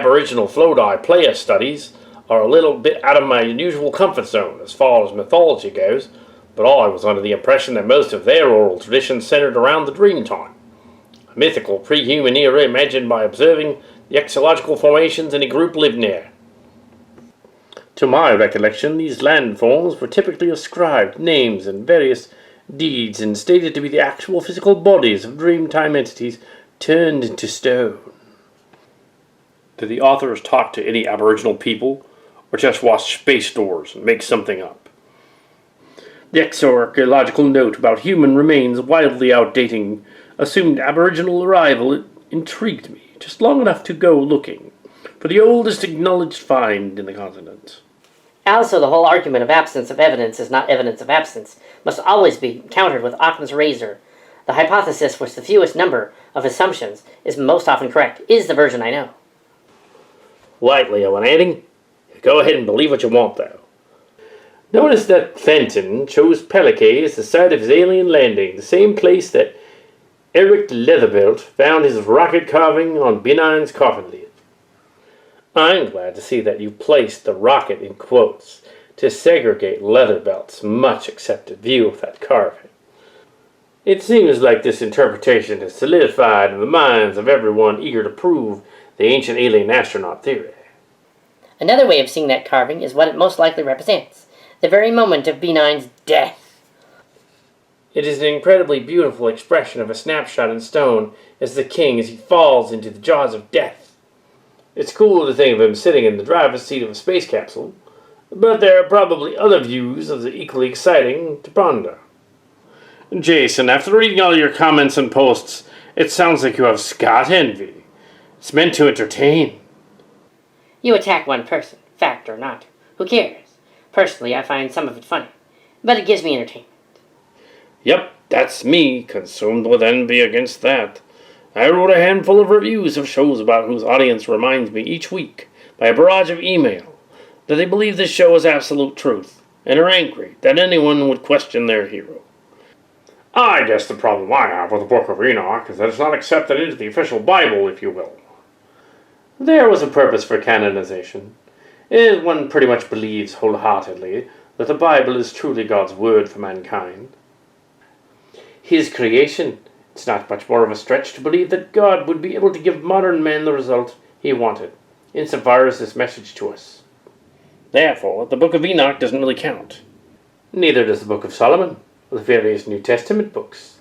Aboriginal Flodai player studies are a little bit out of my usual comfort zone as far as mythology goes, but I was under the impression that most of their oral traditions centered around the dream time, a mythical pre-human era imagined by observing the ecological formations any group lived near. To my recollection, these landforms were typically ascribed names and various deeds and stated to be the actual physical bodies of dreamtime entities turned into stone. Did the authors talk to any Aboriginal people, or just watch space doors and make something up? The exoarchaeological note about human remains wildly outdating assumed Aboriginal arrival intrigued me just long enough to go looking for the oldest acknowledged find in the continent. Also, the whole argument of absence of evidence is not evidence of absence must always be countered with Occam's razor. The hypothesis with the fewest number of assumptions is most often correct is the version I know. Lightly, Owen adding, go ahead and believe what you want, though. Notice that Fenton chose Pelican as the site of his alien landing, the same place that Eric Leatherbelt found his rocket carving on Benine's coffin lid. I'm glad to see that you placed the rocket in quotes to segregate Leatherbelt's much-accepted view of that carving. It seems like this interpretation is solidified in the minds of everyone eager to prove the ancient alien astronaut theory. Another way of seeing that carving is what it most likely represents, the very moment of Benine's death. It is an incredibly beautiful expression of a snapshot in stone as the king as he falls into the jaws of death. It's cool to think of him sitting in the driver's seat of a space capsule, but there are probably other views of the equally exciting to ponder. Jason, after reading all your comments and posts, it sounds like you have Scott envy. It's meant to entertain. You attack one person, fact or not. Who cares? Personally, I find some of it funny, but it gives me entertainment. Yep, that's me, consumed with envy against that. I wrote a handful of reviews of shows about whose audience reminds me each week, by a barrage of email, that they believe this show is absolute truth, and are angry that anyone would question their hero. I guess the problem I have with the Book of Enoch is that it's not accepted into the official Bible, if you will. There was a purpose for canonization. One pretty much believes wholeheartedly that the Bible is truly God's word for mankind. His creation, it's not much more of a stretch to believe that God would be able to give modern men the result he wanted, insofar as this message to us. Therefore, the Book of Enoch doesn't really count. Neither does the Book of Solomon, or the various New Testament books.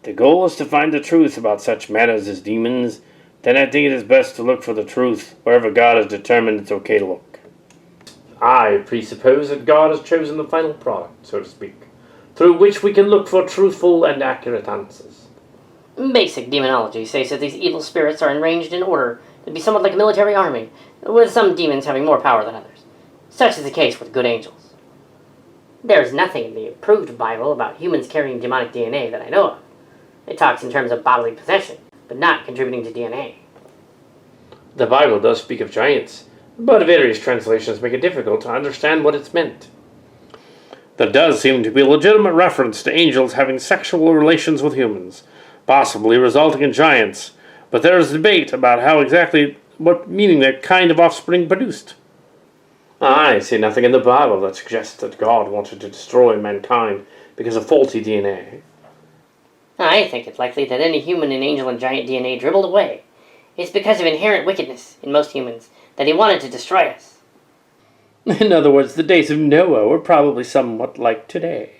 The goal is to find the truth about such matters as demons. Then I think it is best to look for the truth wherever God has determined it's okay to look. I presuppose that God has chosen the final product, so to speak, through which we can look for truthful and accurate answers. Basic demonology says that these evil spirits are arranged in order to be somewhat like a military army, with some demons having more power than others. Such is the case with good angels. There is nothing in the approved Bible about humans carrying demonic DNA that I know of. It talks in terms of bodily possession, but not contributing to DNA. The Bible does speak of giants, but various translations make it difficult to understand what it's meant. There does seem to be a legitimate reference to angels having sexual relations with humans, possibly resulting in giants, but there is debate about what meaning that kind of offspring produced. I see nothing in the Bible that suggests that God wanted to destroy mankind because of faulty DNA. I think it's likely that any human and angel and giant DNA dribbled away. It's because of inherent wickedness in most humans that he wanted to destroy us. In other words, the days of Noah were probably somewhat like today.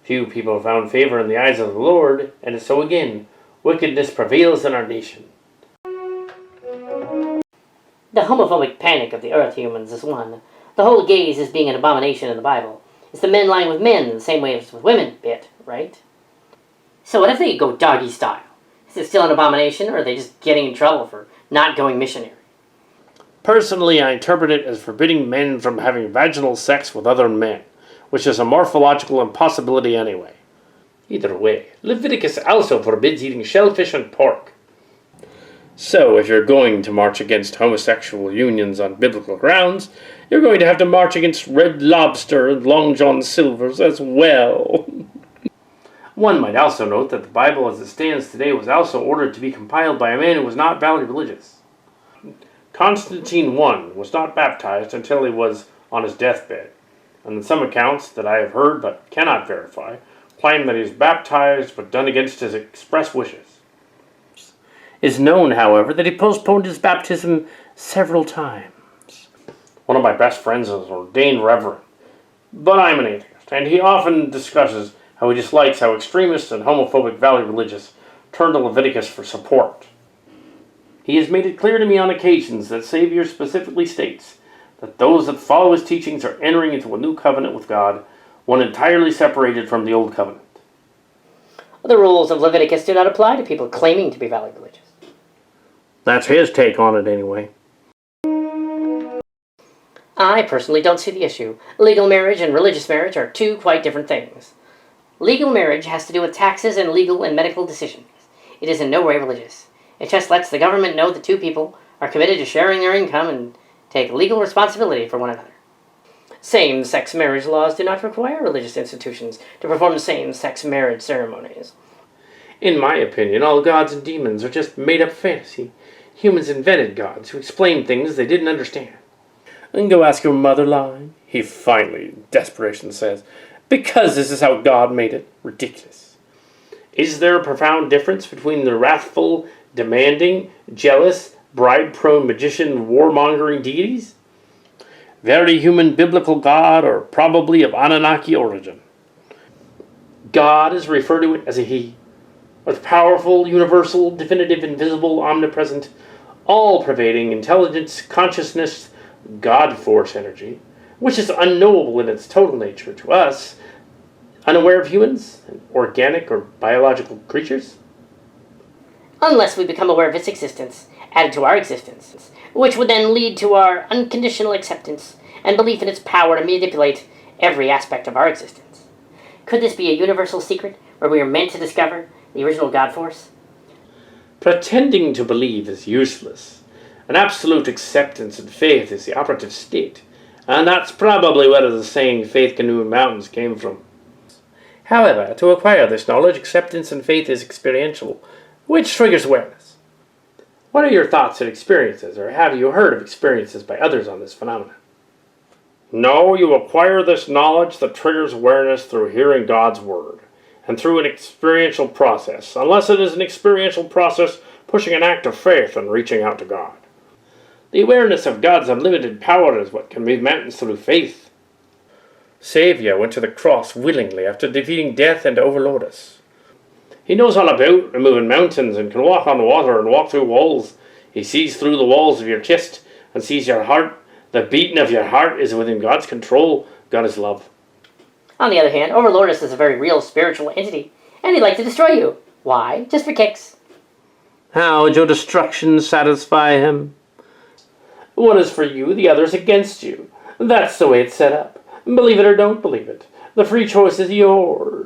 Few people found favor in the eyes of the Lord, and so again, wickedness prevails in our nation. The homophobic panic of the earth humans is one. The whole gaze as being an abomination in the Bible. It's the men lying with men in the same way as with women bit, right? So what if they go doggy style? Is it still an abomination, or are they just getting in trouble for not going missionary? Personally, I interpret it as forbidding men from having vaginal sex with other men, which is a morphological impossibility anyway. Either way, Leviticus also forbids eating shellfish and pork. So, if you're going to march against homosexual unions on biblical grounds, you're going to have to march against Red Lobster and Long John Silver's as well. One might also note that the Bible as it stands today was also ordered to be compiled by a man who was not validly religious. Constantine I was not baptized until he was on his deathbed, and some accounts that I have heard but cannot verify claim that he was baptized but done against his express wishes. It is known, however, that he postponed his baptism several times. One of my best friends is an ordained reverend, but I'm an atheist, and he often discusses how he dislikes how extremist and homophobic valley religious turn to Leviticus for support. He has made it clear to me on occasions that Savior specifically states that those that follow his teachings are entering into a new covenant with God, one entirely separated from the old covenant. The rules of Leviticus do not apply to people claiming to be valley religious. That's his take on it anyway. I personally don't see the issue. Legal marriage and religious marriage are two quite different things. Legal marriage has to do with taxes and legal and medical decisions. It is in no way religious. It just lets the government know that two people are committed to sharing their income and take legal responsibility for one another. Same-sex marriage laws do not require religious institutions to perform same-sex marriage ceremonies. In my opinion, all gods and demons are just made-up fantasy. Humans invented gods who explained things they didn't understand. And go ask your mother, Line, he finally, in desperation, says, because this is how God made it. Ridiculous. Is there a profound difference between the wrathful, demanding, jealous, bride-prone magician warmongering deities? Very human biblical God, or probably of Anunnaki origin. God is referred to it as a he, with powerful, universal, definitive, invisible, omnipresent, all-pervading intelligence, consciousness, God force energy, which is unknowable in its total nature to us, unaware of humans, and organic or biological creatures. Unless we become aware of its existence, added to our existence, which would then lead to our unconditional acceptance and belief in its power to manipulate every aspect of our existence. Could this be a universal secret where we are meant to discover the original God force? Pretending to believe is useless. An absolute acceptance and faith is the operative state, and that's probably where the saying faith can move mountains came from. However, to acquire this knowledge, acceptance and faith is experiential, which triggers awareness. What are your thoughts and experiences, or have you heard of experiences by others on this phenomenon? No, you acquire this knowledge that triggers awareness through hearing God's word, and through an experiential process, unless it is an experiential process pushing an act of faith and reaching out to God. The awareness of God's unlimited power is what can move mountains through faith. Savior went to the cross willingly after defeating death and overlord us. He knows all about removing mountains and can walk on water and walk through walls. He sees through the walls of your chest and sees your heart. The beating of your heart is within God's control. God is love. On the other hand, Overlordus is a very real spiritual entity, and he'd like to destroy you. Why? Just for kicks. How would your destruction satisfy him? One is for you, the other is against you. That's the way it's set up. Believe it or don't believe it. The free choice is yours.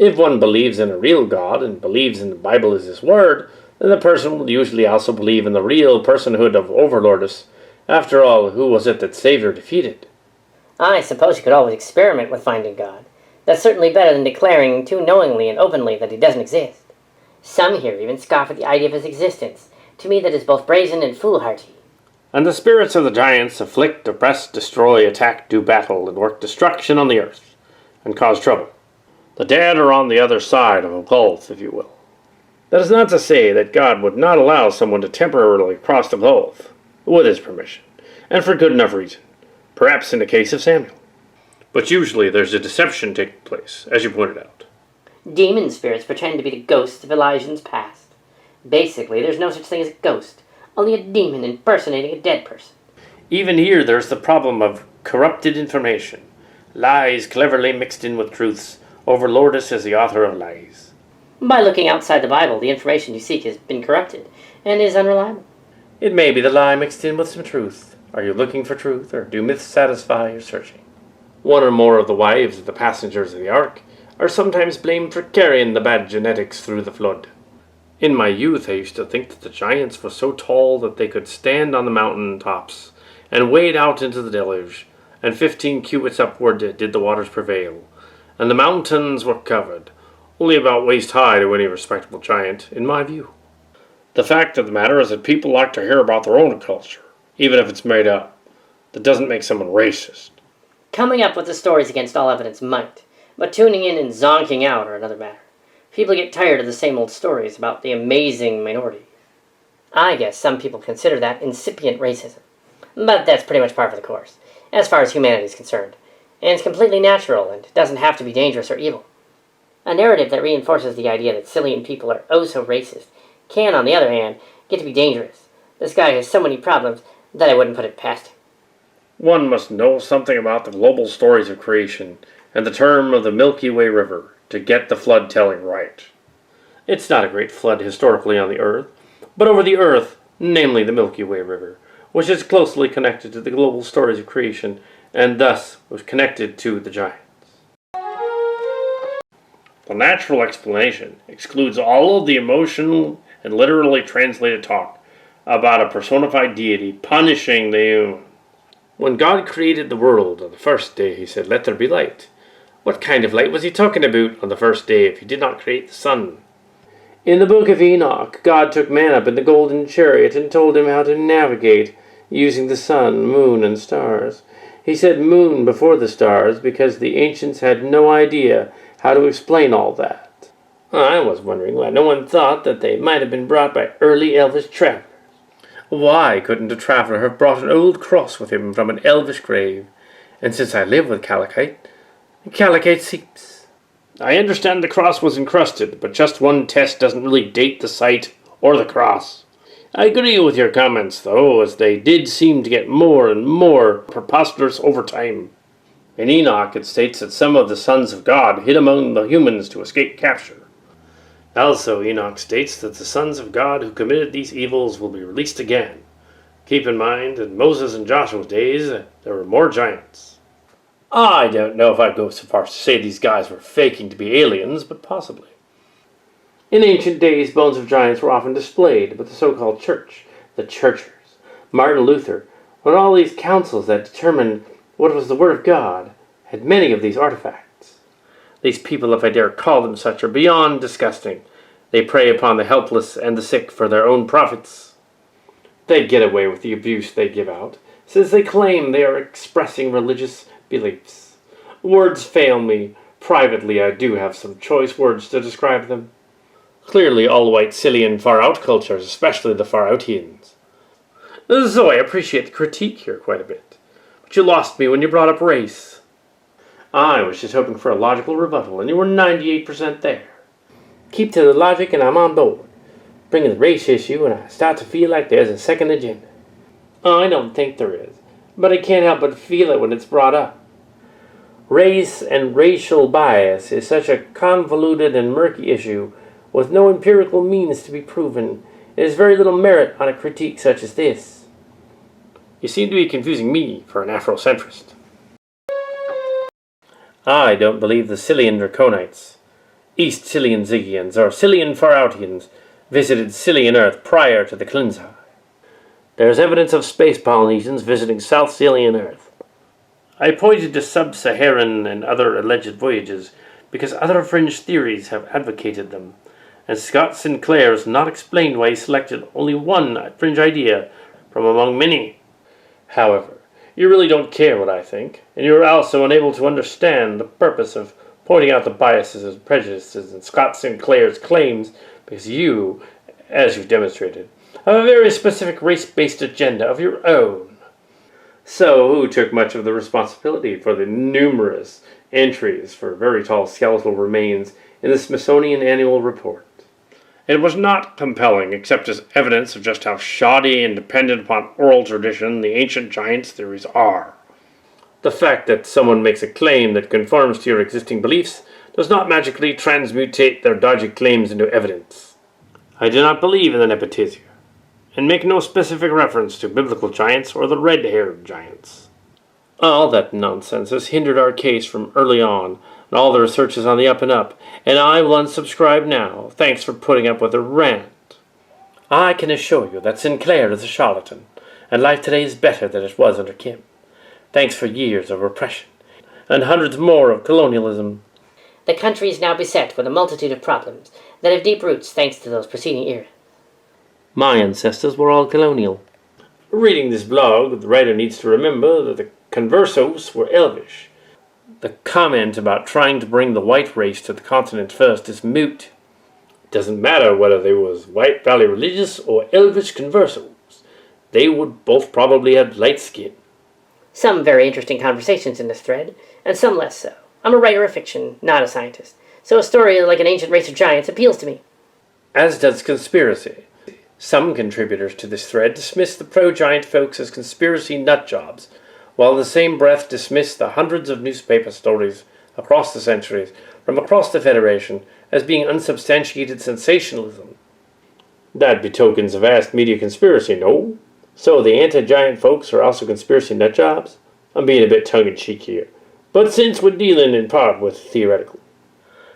If one believes in a real God and believes in the Bible as his word, then the person will usually also believe in the real personhood of Overlordess. After all, who was it that Savior defeated? I suppose you could always experiment with finding God. That's certainly better than declaring too knowingly and openly that he doesn't exist. Some here even scoff at the idea of his existence. To me that is both brazen and foolhardy. And the spirits of the giants afflict, oppress, destroy, attack, do battle, and work destruction on the earth, and cause trouble. The dead are on the other side of a gulf, if you will. That is not to say that God would not allow someone to temporarily cross the gulf, with his permission, and for good enough reason, perhaps in the case of Samuel. But usually there's a deception taking place, as you pointed out. Demon spirits pretend to be the ghosts of Elijah's past. Basically, there's no such thing as a ghost, only a demon impersonating a dead person. Even here there's the problem of corrupted information, lies cleverly mixed in with truths. Overlordess is the author of lies. By looking outside the Bible, the information you seek has been corrupted and is unreliable. It may be the lie mixed in with some truth. Are you looking for truth, or do myths satisfy your searching? One or more of the wives of the passengers of the ark are sometimes blamed for carrying the bad genetics through the flood. In my youth I used to think that the giants were so tall that they could stand on the mountain tops and wade out into the deluge, and 15 cubits upward did the waters prevail, and the mountains were covered, only about waist high to any respectable giant, in my view. The fact of the matter is that people like to hear about their own culture, even if it's made up. That doesn't make someone racist. Coming up with the stories against all evidence might, but tuning in and zonking out are another matter. People get tired of the same old stories about the amazing minority. I guess some people consider that incipient racism. But that's pretty much par for the course, as far as humanity is concerned. And it's completely natural and doesn't have to be dangerous or evil. A narrative that reinforces the idea that Cillian people are oh so racist can, on the other hand, get to be dangerous. This guy has so many problems that I wouldn't put it past him. One must know something about the global stories of creation and the term of the Milky Way River to get the flood telling right. It's not a great flood historically on the Earth, but over the Earth, namely the Milky Way River, which is closely connected to the global stories of creation and thus was connected to the giants. The natural explanation excludes all of the emotional and literally translated talk about a personified deity punishing the human. When God created the world on the first day, he said, "Let there be light." What kind of light was he talking about on the first day if he did not create the sun? In the book of Enoch, God took man up in the golden chariot and told him how to navigate using the sun, moon, and stars. He said moon before the stars because the ancients had no idea how to explain all that. I was wondering why no one thought that they might have been brought by early elvish travelers. Why couldn't a traveler have brought an old cross with him from an elvish grave? And since I live with Calicate seeps. I understand the cross was encrusted, but just one test doesn't really date the site or the cross. I agree with your comments, though, as they did seem to get more and more preposterous over time. In Enoch, it states that some of the sons of God hid among the humans to escape capture. Also, Enoch states that the sons of God who committed these evils will be released again. Keep in mind, in Moses and Joshua's days, there were more giants. I don't know if I'd go so far as to say these guys were faking to be aliens, but possibly. In ancient days, bones of giants were often displayed, but the so-called church, the churchers, Martin Luther, and all these councils that determined what was the Word of God, had many of these artifacts. These people, if I dare call them such, are beyond disgusting. They prey upon the helpless and the sick for their own profits. They get away with the abuse they give out, since they claim they are expressing religious beliefs. Words fail me. Privately, I do have some choice words to describe them. Clearly, all white Cillian far-out cultures, especially the far-outians. So I appreciate the critique here quite a bit. But you lost me when you brought up race. I was just hoping for a logical rebuttal, and you were 98% there. Keep to the logic and I'm on board. Bring in the race issue and I start to feel like there's a second agenda. I don't think there is, but I can't help but feel it when it's brought up. Race and racial bias is such a convoluted and murky issue with no empirical means to be proven. There's very little merit on a critique such as this. You seem to be confusing me for an Afrocentrist. I don't believe the Cillian Draconites. East Silian Zygians or Silian Farautians visited Silian Earth prior to the Cleansai. There's evidence of space Polynesians visiting South Silian Earth. I pointed to sub-Saharan and other alleged voyages because other fringe theories have advocated them, and Scott Sinclair has not explained why he selected only one fringe idea from among many. However, you really don't care what I think, and you are also unable to understand the purpose of pointing out the biases and prejudices in Scott Sinclair's claims because you, as you've demonstrated, have a very specific race-based agenda of your own. So, who took much of the responsibility for the numerous entries for very tall skeletal remains in the Smithsonian Annual Report? It was not compelling, except as evidence of just how shoddy and dependent upon oral tradition the ancient giants' theories are. The fact that someone makes a claim that conforms to your existing beliefs does not magically transmutate their dodgy claims into evidence. I do not believe in the Nepotisia, and make no specific reference to biblical giants or the red-haired giants. All that nonsense has hindered our case from early on, and all the research is on the up and up, and I will unsubscribe now. Thanks for putting up with a rant. I can assure you that Sinclair is a charlatan, and life today is better than it was under Kim. Thanks for years of repression, and hundreds more of colonialism. The country is now beset with a multitude of problems that have deep roots thanks to those preceding eras. My ancestors were all colonial. Reading this blog, the writer needs to remember that the conversos were Elvish. The comment about trying to bring the white race to the continent first is moot. It doesn't matter whether they was white valley religious or Elvish conversos. They would both probably have light skin. Some very interesting conversations in this thread, and some less so. I'm a writer of fiction, not a scientist, so a story like an ancient race of giants appeals to me. As does conspiracy. Some contributors to this thread dismiss the pro-giant folks as conspiracy nutjobs, while in the same breath dismiss the hundreds of newspaper stories across the centuries from across the Federation as being unsubstantiated sensationalism. That betokens a vast media conspiracy, no? So the anti-giant folks are also conspiracy nutjobs? I'm being a bit tongue-in-cheek here, but since we're dealing in part with theoretical.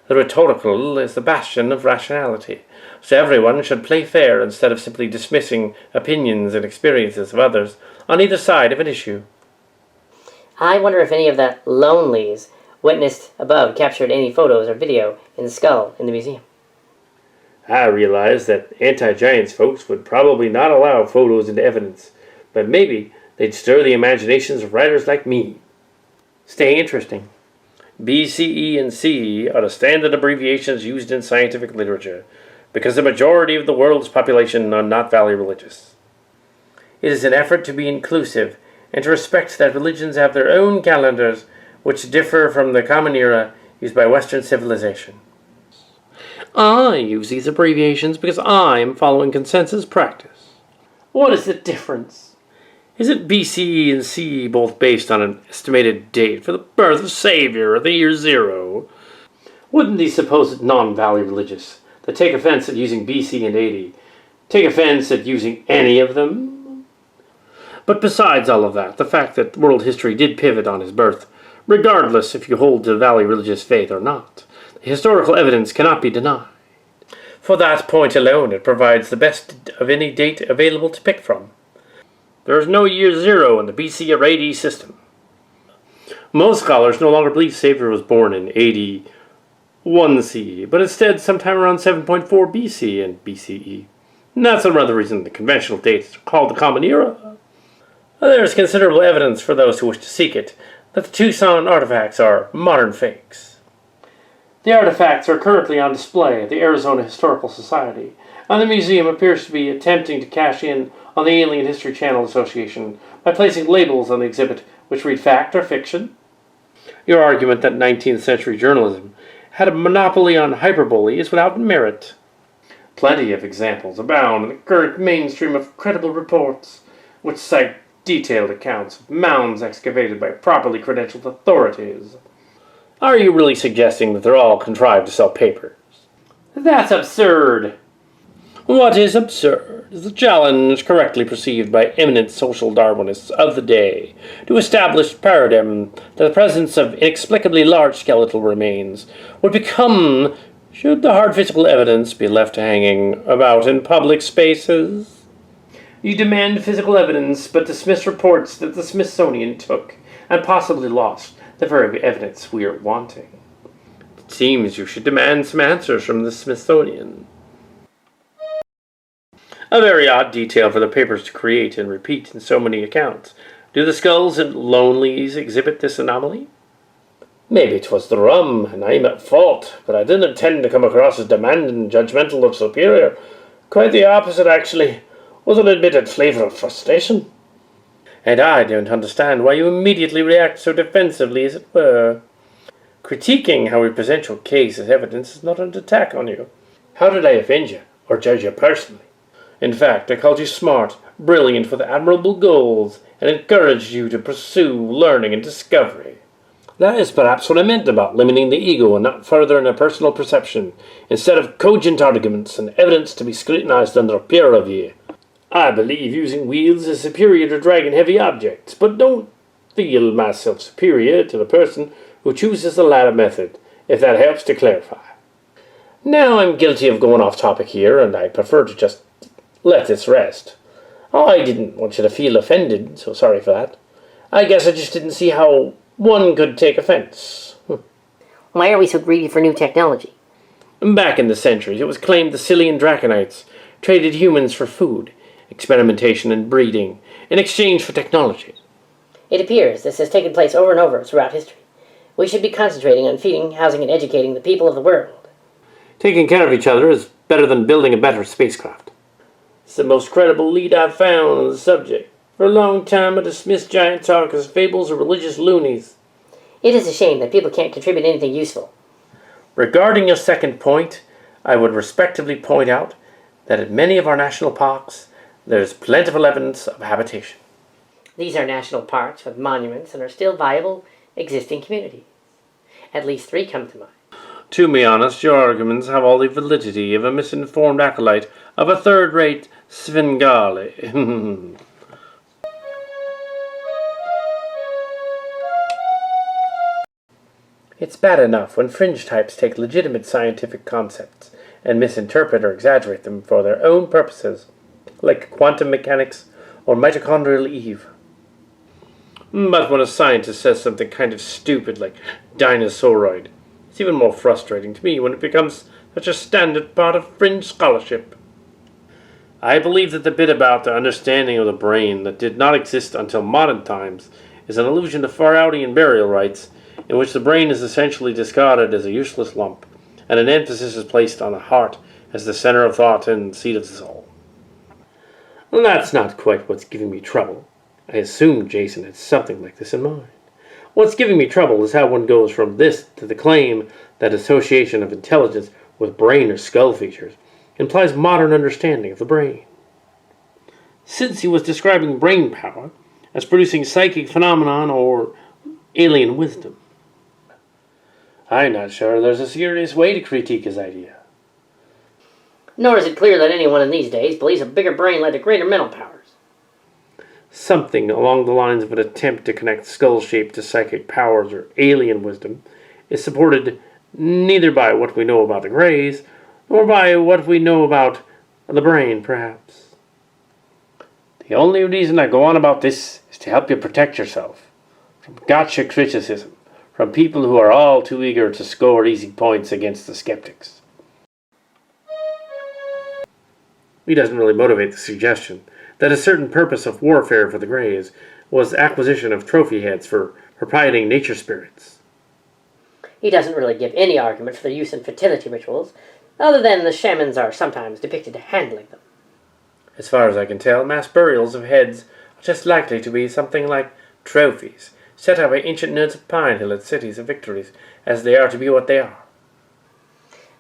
The rhetorical is the bastion of rationality, so everyone should play fair instead of simply dismissing opinions and experiences of others on either side of an issue. I wonder if any of the lonelies witnessed above captured any photos or video in the skull in the museum. I realize that anti-giants folks would probably not allow photos into evidence, but maybe they'd stir the imaginations of writers like me. Stay interesting. BCE and CE are the standard abbreviations used in scientific literature because the majority of the world's population are not valley religious. It is an effort to be inclusive and to respect that religions have their own calendars which differ from the common era used by Western civilization. I use these abbreviations because I am following consensus practice. What is the difference? Isn't BCE and CE both based on an estimated date for the birth of Savior, the year 0? Wouldn't these supposed non-valley religious that take offense at using BC and AD take offense at using any of them? But besides all of that, the fact that world history did pivot on his birth, regardless if you hold to valley religious faith or not, the historical evidence cannot be denied. For that point alone, it provides the best of any date available to pick from. There is no year 0 in the BC or AD system. Most scholars no longer believe Savior was born in AD 1 CE, but instead sometime around 7.4 BC and BCE. And that's another reason the conventional date is called the Common Era. There is considerable evidence for those who wish to seek it that the Tucson artifacts are modern fakes. The artifacts are currently on display at the Arizona Historical Society, and the museum appears to be attempting to cash in on the Alien History Channel Association by placing labels on the exhibit which read fact or fiction. Your argument that 19th century journalism had a monopoly on hyperbole is without merit. Plenty of examples abound in the current mainstream of credible reports, which cite detailed accounts of mounds excavated by properly credentialed authorities. Are you really suggesting that they're all contrived to sell papers? That's absurd. What is absurd is the challenge correctly perceived by eminent social Darwinists of the day to establish paradigm that the presence of inexplicably large skeletal remains would become Should the hard physical evidence be left hanging about in public spaces? You demand physical evidence, but dismiss reports that the Smithsonian took and possibly lost the very evidence we are wanting. It seems you should demand some answers from the Smithsonian. A very odd detail for the papers to create and repeat in so many accounts. Do the skulls and lonelies exhibit this anomaly? Maybe 'twas the rum, and I'm at fault, but I didn't intend to come across as demanding and judgmental of superior. Quite the opposite, actually, with an admitted flavour of frustration. And I don't understand why you immediately react so defensively, as it were. Critiquing how we present your case as evidence is not an attack on you. How did I offend you, or judge you personally? In fact, I called you smart, brilliant with admirable goals, and encouraged you to pursue learning and discovery. That is perhaps what I meant about limiting the ego and not furthering a personal perception, instead of cogent arguments and evidence to be scrutinized under peer review. I believe using wheels is superior to dragging heavy objects, but don't feel myself superior to the person who chooses the latter method, if that helps to clarify. Now I'm guilty of going off topic here, and I prefer to just let this rest. I didn't want you to feel offended, so sorry for that. I guess I just didn't see how one could take offense. Why are we so greedy for new technology? Back in the centuries, it was claimed the Scythian Draconites traded humans for food, experimentation, and breeding in exchange for technology. It appears this has taken place over and over throughout history. We should be concentrating on feeding, housing, and educating the people of the world. Taking care of each other is better than building a better spacecraft. It's the most credible lead I've found on the subject. For a long time I dismissed giant talk as fables or religious loonies. It is a shame that people can't contribute anything useful. Regarding your second point, I would respectively point out that in many of our national parks there is plentiful evidence of habitation. These are national parks with monuments and are still viable, existing communities. At least 3 come to mind. To be honest, your arguments have all the validity of a misinformed acolyte of a third-rate Svengali. It's bad enough when fringe types take legitimate scientific concepts and misinterpret or exaggerate them for their own purposes, like quantum mechanics or mitochondrial Eve. But when a scientist says something kind of stupid like dinosauroid, it's even more frustrating to me when it becomes such a standard part of fringe scholarship. I believe that the bit about the understanding of the brain that did not exist until modern times is an allusion to Farautian burial rites, in which the brain is essentially discarded as a useless lump, and an emphasis is placed on the heart as the center of thought and seat of the soul. Well, that's not quite what's giving me trouble. I assumed Jason had something like this in mind. What's giving me trouble is how one goes from this to the claim that association of intelligence with brain or skull features implies modern understanding of the brain. Since he was describing brain power as producing psychic phenomenon or alien wisdom, I'm not sure there's a serious way to critique his idea. Nor is it clear that anyone in these days believes a bigger brain led to greater mental powers. Something along the lines of an attempt to connect skull shape to psychic powers or alien wisdom is supported neither by what we know about the Greys, nor by what we know about the brain, perhaps. The only reason I go on about this is to help you protect yourself from gotcha criticism from people who are all too eager to score easy points against the skeptics. He doesn't really motivate the suggestion that a certain purpose of warfare for the Greys was acquisition of trophy heads for proprietating nature spirits. He doesn't really give any argument for their use in fertility rituals, other than the shamans are sometimes depicted handling them. As far as I can tell, mass burials of heads are just likely to be something like trophies, set up by ancient nerds of Pine Hill at cities of victories, as they are to be what they are.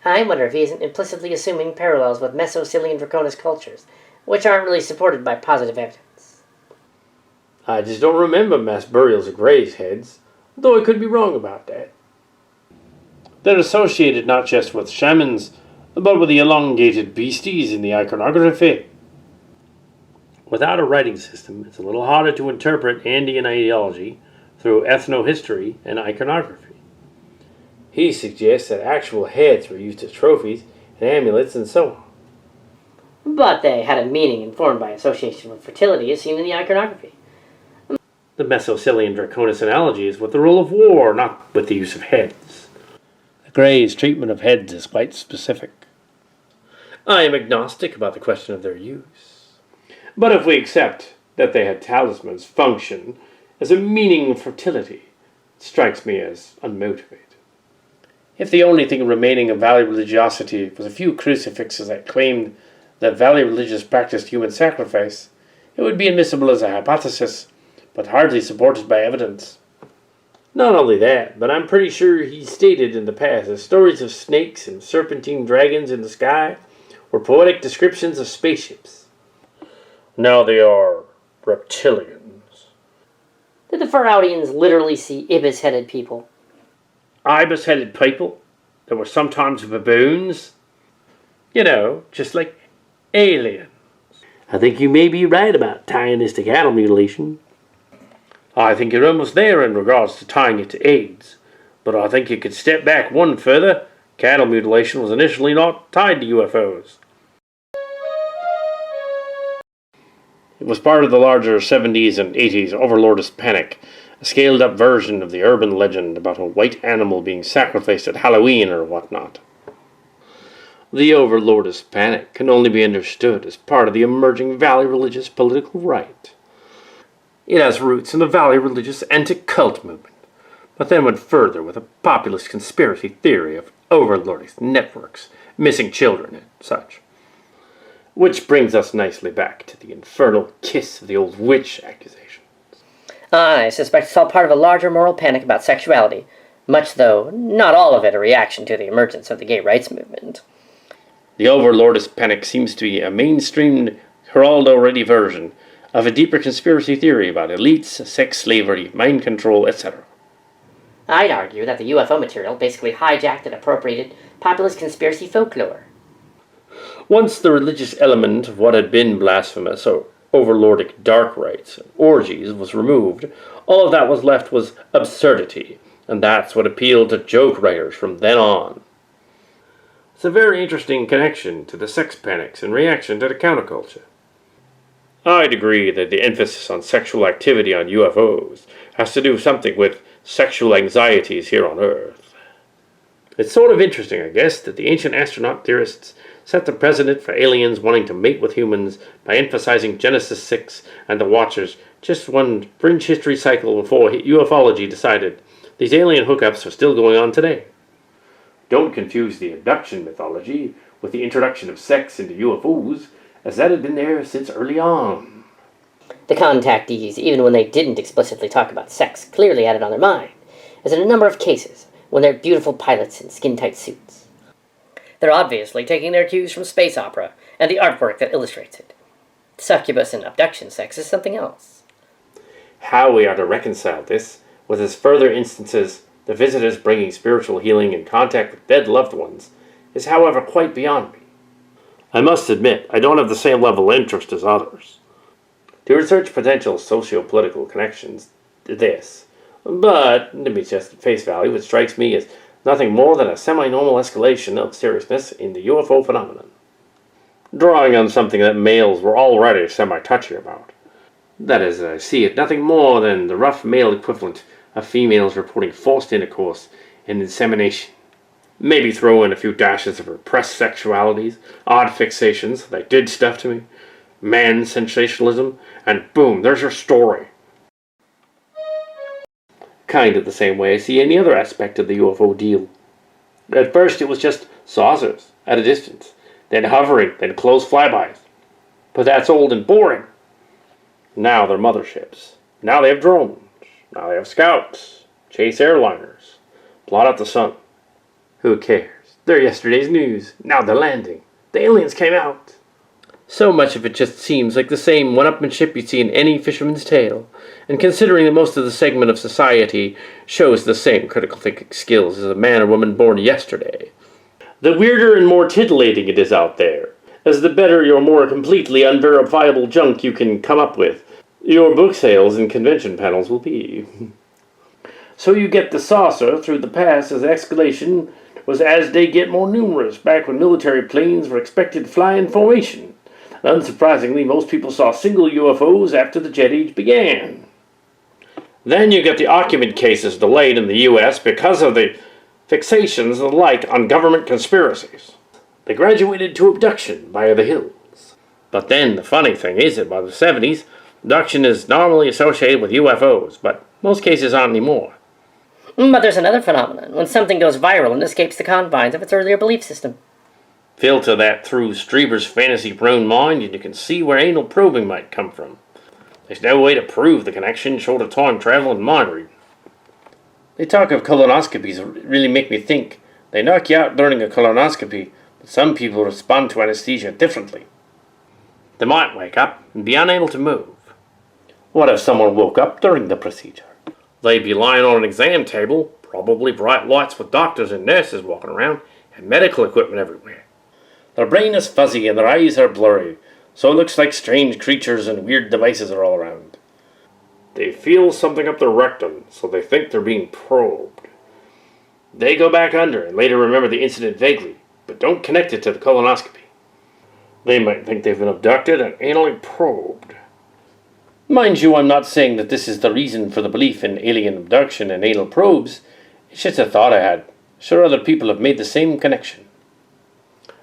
I wonder if he isn't implicitly assuming parallels with Meso-Sicilian Draconis cultures, which aren't really supported by positive evidence. I just don't remember mass burials of Greys' heads, though I could be wrong about that. They're associated not just with shamans, but with the elongated beasties in the iconography. Without a writing system, it's a little harder to interpret Andean ideology through ethnohistory and iconography. He suggests that actual heads were used as trophies and amulets and so on. But they had a meaning informed by association with fertility as seen in the iconography. The Mesocilian Draconis analogy is with the rule of war, not with the use of heads. The Grey's treatment of heads is quite specific. I am agnostic about the question of their use. But if we accept that they had talismans function as a meaning of fertility, it strikes me as unmotivated. If the only thing remaining of Valley religiosity was a few crucifixes that claimed that Valley religious practiced human sacrifice, it would be admissible as a hypothesis, but hardly supported by evidence. Not only that, but I'm pretty sure he stated in the past that stories of snakes and serpentine dragons in the sky were poetic descriptions of spaceships. Now they are reptilians. Did the Faraudians literally see ibis-headed people? Ibis-headed people that were sometimes baboons? You know, just like aliens. I think you may be right about tying this to cattle mutilation. I think you're almost there in regards to tying it to AIDS, but I think you could step back one further. Cattle mutilation was initially not tied to UFOs. It was part of the larger 70s and 80s overlordist panic, a scaled-up version of the urban legend about a white animal being sacrificed at Halloween or whatnot. The overlordist panic can only be understood as part of the emerging Valley religious political right. It has roots in the Valley religious anti-cult movement, but then went further with a populist conspiracy theory of overlordist networks, missing children and such. Which brings us nicely back to the infernal kiss of the old witch accusation. I suspect it's all part of a larger moral panic about sexuality, much though not all of it a reaction to the emergence of the gay rights movement. The overlordist panic seems to be a mainstreamed Geraldo-ready version of a deeper conspiracy theory about elites, sex slavery, mind control, etc. I'd argue that the UFO material basically hijacked and appropriated populist conspiracy folklore. Once the religious element of what had been blasphemous or overlordic dark rites and orgies was removed, all of that was left was absurdity, and that's what appealed to joke writers from then on. It's a very interesting connection to the sex panics in reaction to the counterculture. I'd agree that the emphasis on sexual activity on UFOs has to do something with sexual anxieties here on Earth. It's sort of interesting, I guess, that the ancient astronaut theorists set the precedent for aliens wanting to mate with humans by emphasizing Genesis 6 and the Watchers just one fringe history cycle before ufology decided these alien hookups are still going on today. Don't confuse the abduction mythology with the introduction of sex into UFOs, as that had been there since early on. The contactees, even when they didn't explicitly talk about sex, clearly had it on their mind, as in a number of cases, when they're beautiful pilots in skin-tight suits. They're obviously taking their cues from space opera and the artwork that illustrates it. Succubus and abduction sex is something else. How we are to reconcile this with its further instances, the visitors bringing spiritual healing and contact with dead loved ones, is however quite beyond me. I must admit, I don't have the same level of interest as others to research potential socio-political connections to this, but, to be just at face value, it strikes me as nothing more than a semi-normal escalation of seriousness in the UFO phenomenon, drawing on something that males were already semi-touchy about. That is, I see it nothing more than the rough male equivalent of females reporting forced intercourse and insemination. Maybe throw in a few dashes of repressed sexualities, odd fixations that did stuff to me, man sensationalism, and boom, there's your story. Kind of the same way I see any other aspect of the UFO deal. At first it was just saucers, at a distance, then hovering, then close flybys. But that's old and boring. Now they're motherships. Now they have drones. Now they have scouts, chase airliners, blot out the sun. Who cares? They're yesterday's news. Now they're landing. The aliens came out. So much of it just seems like the same one-upmanship you see in any fisherman's tale, and considering that most of the segment of society shows the same critical thinking skills as a man or woman born yesterday, the weirder and more titillating it is out there, as the better your more completely unverifiable junk you can come up with, your book sales and convention panels will be. So you get the saucer through the pass as escalation was as they get more numerous, back when military planes were expected to fly in formation. And unsurprisingly, most people saw single UFOs after the Jet Age began. Then you get the occupant cases delayed in the U.S. because of the fixations and the like on government conspiracies. They graduated to abduction via the hills. But then the funny thing is that by the 70s, abduction is normally associated with UFOs, but most cases aren't anymore. But there's another phenomenon, when something goes viral and escapes the confines of its earlier belief system. Filter that through Strieber's fantasy-prone mind and you can see where anal probing might come from. There's no way to prove the connection short of time travel and mind reading. They talk of colonoscopies that really make me think. They knock you out during a colonoscopy, but some people respond to anesthesia differently. They might wake up and be unable to move. What if someone woke up during the procedure? They'd be lying on an exam table, probably bright lights with doctors and nurses walking around, and medical equipment everywhere. Their brain is fuzzy and their eyes are blurry, so it looks like strange creatures and weird devices are all around. They feel something up their rectum, so they think they're being probed. They go back under and later remember the incident vaguely, but don't connect it to the colonoscopy. They might think they've been abducted and anally probed. Mind you, I'm not saying that this is the reason for the belief in alien abduction and anal probes. It's just a thought I had. Sure, other people have made the same connection.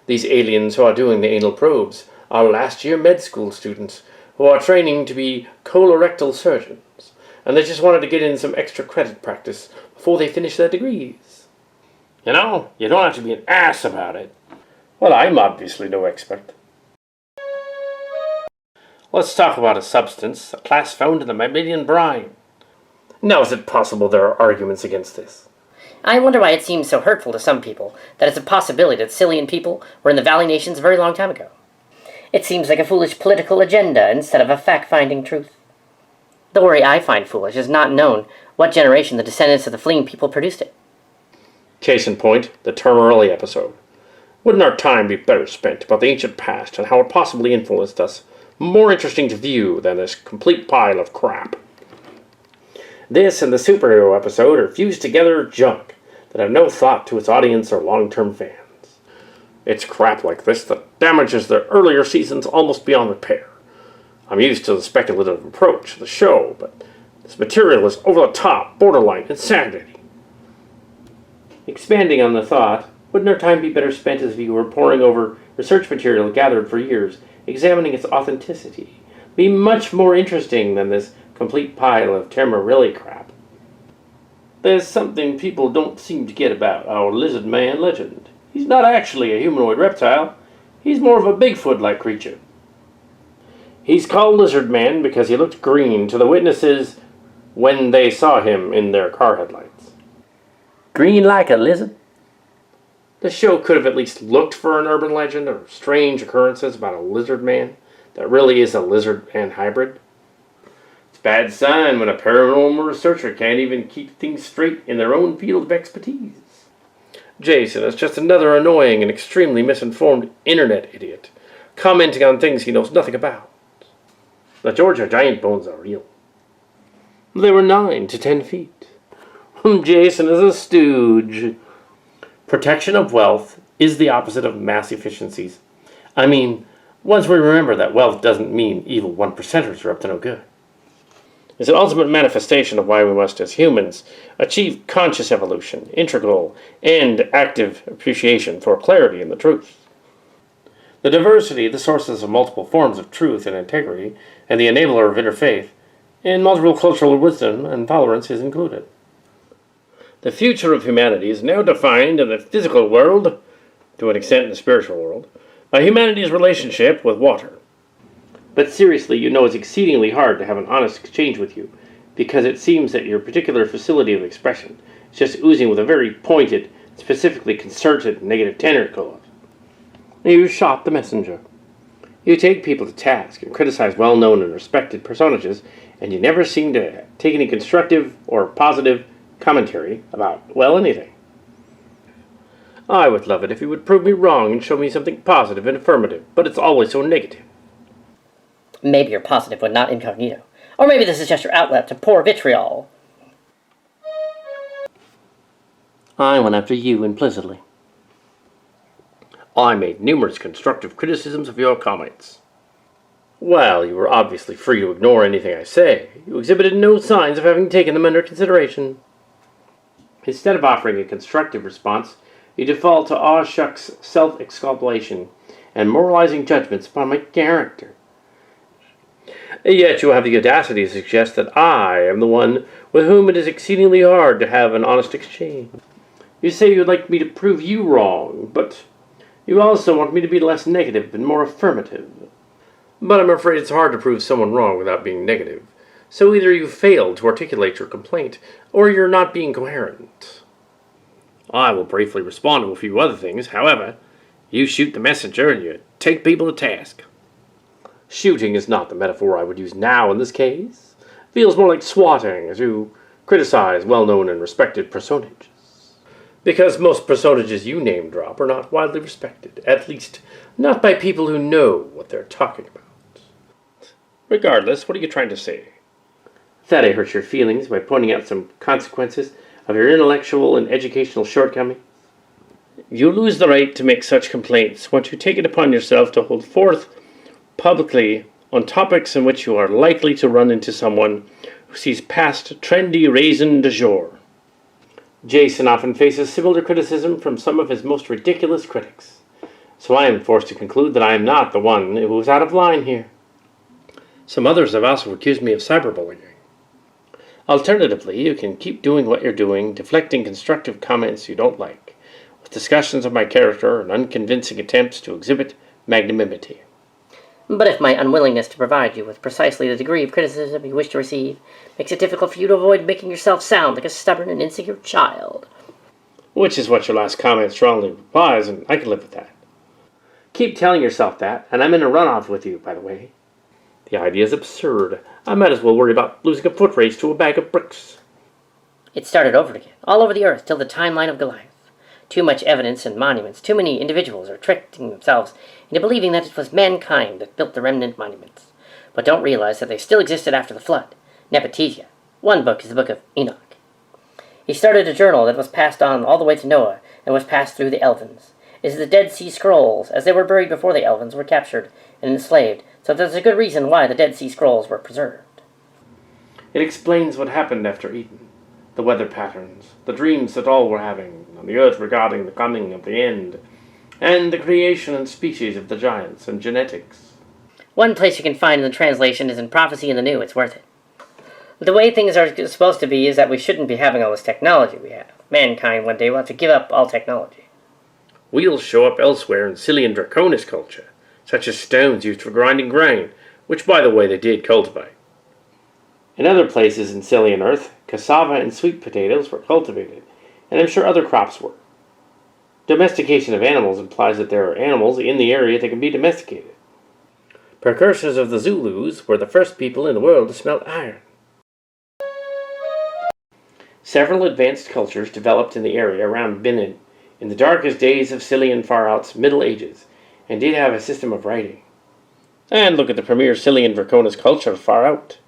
These aliens who are doing the anal probes are last-year med school students who are training to be colorectal surgeons, and they just wanted to get in some extra credit practice before they finish their degrees. You know, you don't have to be an ass about it. Well, I'm obviously no expert. Let's talk about a substance, a class found in the mammalian brine. Now, is it possible there are arguments against this? I wonder why it seems so hurtful to some people that it's a possibility that Scythian people were in the Valley Nations a very long time ago. It seems like a foolish political agenda instead of a fact-finding truth. The worry I find foolish is not known what generation the descendants of the fleeing people produced it. Case in point, the Term Early episode. Wouldn't our time be better spent about the ancient past and how it possibly influenced us? More interesting to view than this complete pile of crap. This and the superhero episode are fused together junk that have no thought to its audience or long-term fans. It's crap like this that damages the earlier seasons almost beyond repair. I'm used to the speculative approach of the show, but this material is over the top, borderline insanity. Expanding on the thought, wouldn't our time be better spent as we were poring over research material gathered for years, examining its authenticity? Be much more interesting than this complete pile of Termarilli crap. There's something people don't seem to get about our lizard man legend. He's not actually a humanoid reptile. He's more of a Bigfoot-like creature. He's called Lizard Man because he looked green to the witnesses when they saw him in their car headlights. Green like a lizard? The show could have at least looked for an urban legend or strange occurrences about a lizard man that really is a lizard man hybrid. It's a bad sign when a paranormal researcher can't even keep things straight in their own field of expertise. Jason is just another annoying and extremely misinformed internet idiot, commenting on things he knows nothing about. The Georgia giant bones are real. They were 9 to 10 feet. Jason is a stooge. Protection of wealth is the opposite of mass efficiencies. I mean, once we remember that wealth doesn't mean evil one-percenters are up to no good. It's an ultimate manifestation of why we must, as humans, achieve conscious evolution, integral and active appreciation for clarity in the truth. The diversity, the sources of multiple forms of truth and integrity, and the enabler of interfaith, and multiple cultural wisdom and tolerance is included. The future of humanity is now defined in the physical world, to an extent in the spiritual world, by humanity's relationship with water. But seriously, you know it's exceedingly hard to have an honest exchange with you, because it seems that your particular facility of expression is just oozing with a very pointed, specifically concerted negative tenor code. You shot the messenger. You take people to task and criticize well-known and respected personages, and you never seem to take any constructive or positive commentary about, well, anything. I would love it if you would prove me wrong and show me something positive and affirmative, but it's always so negative. Maybe you're positive when not incognito. Or maybe this is just your outlet to pour vitriol. I went after you implicitly. I made numerous constructive criticisms of your comments. While you were obviously free to ignore anything I say, you exhibited no signs of having taken them under consideration. Instead of offering a constructive response, you default to aw shucks self-exculpation and moralizing judgments upon my character. Yet you have the audacity to suggest that I am the one with whom it is exceedingly hard to have an honest exchange. You say you'd like me to prove you wrong, but you also want me to be less negative and more affirmative. But I'm afraid it's hard to prove someone wrong without being negative. So either you failed to articulate your complaint, or you're not being coherent. I will briefly respond to a few other things. However, you shoot the messenger and you take people to task. Shooting is not the metaphor I would use now in this case. It feels more like swatting as you criticize well-known and respected personages. Because most personages you name drop are not widely respected, at least not by people who know what they're talking about. Regardless, what are you trying to say? That I hurt your feelings by pointing out some consequences of your intellectual and educational shortcomings? You lose the right to make such complaints once you take it upon yourself to hold forth publicly on topics in which you are likely to run into someone who sees past trendy raison du jour. Jason often faces similar criticism from some of his most ridiculous critics, so I am forced to conclude that I am not the one who is out of line here. Some others have also accused me of cyberbullying. Alternatively, you can keep doing what you're doing, deflecting constructive comments you don't like, with discussions of my character and unconvincing attempts to exhibit magnanimity. But if my unwillingness to provide you with precisely the degree of criticism you wish to receive makes it difficult for you to avoid making yourself sound like a stubborn and insecure child. Which is what your last comment strongly implies, and I can live with that. Keep telling yourself that, and I'm in a runoff with you, by the way. The idea is absurd. I might as well worry about losing a foot race to a bag of bricks. It started over again, all over the earth, till the timeline of Goliath. Too much evidence and monuments, too many individuals are tricking themselves into believing that it was mankind that built the remnant monuments, but don't realize that they still existed after the flood. Nepotisia. One book is the Book of Enoch. He started a journal that was passed on all the way to Noah and was passed through the Elvins. It is the Dead Sea Scrolls, as they were buried before the Elvins were captured and enslaved, so there's a good reason why the Dead Sea Scrolls were preserved. It explains what happened after Eden. The weather patterns, the dreams that all were having on the earth regarding the coming of the end, and the creation and species of the giants and genetics. One place you can find in the translation is in Prophecy in the New. It's worth it. The way things are supposed to be is that we shouldn't be having all this technology we have. Mankind one day will have to give up all technology. Wheels show up elsewhere in Scythian Draconis culture, such as stones used for grinding grain, which, by the way, they did cultivate. In other places in Scythian earth, cassava and sweet potatoes were cultivated, and I'm sure other crops were. Domestication of animals implies that there are animals in the area that can be domesticated. Precursors of the Zulus were the first people in the world to smelt iron. Several advanced cultures developed in the area around Benin in the darkest days of Scythian Far-Out's Middle Ages, and did have a system of writing. And look at the premier Scythian Draconis culture far out.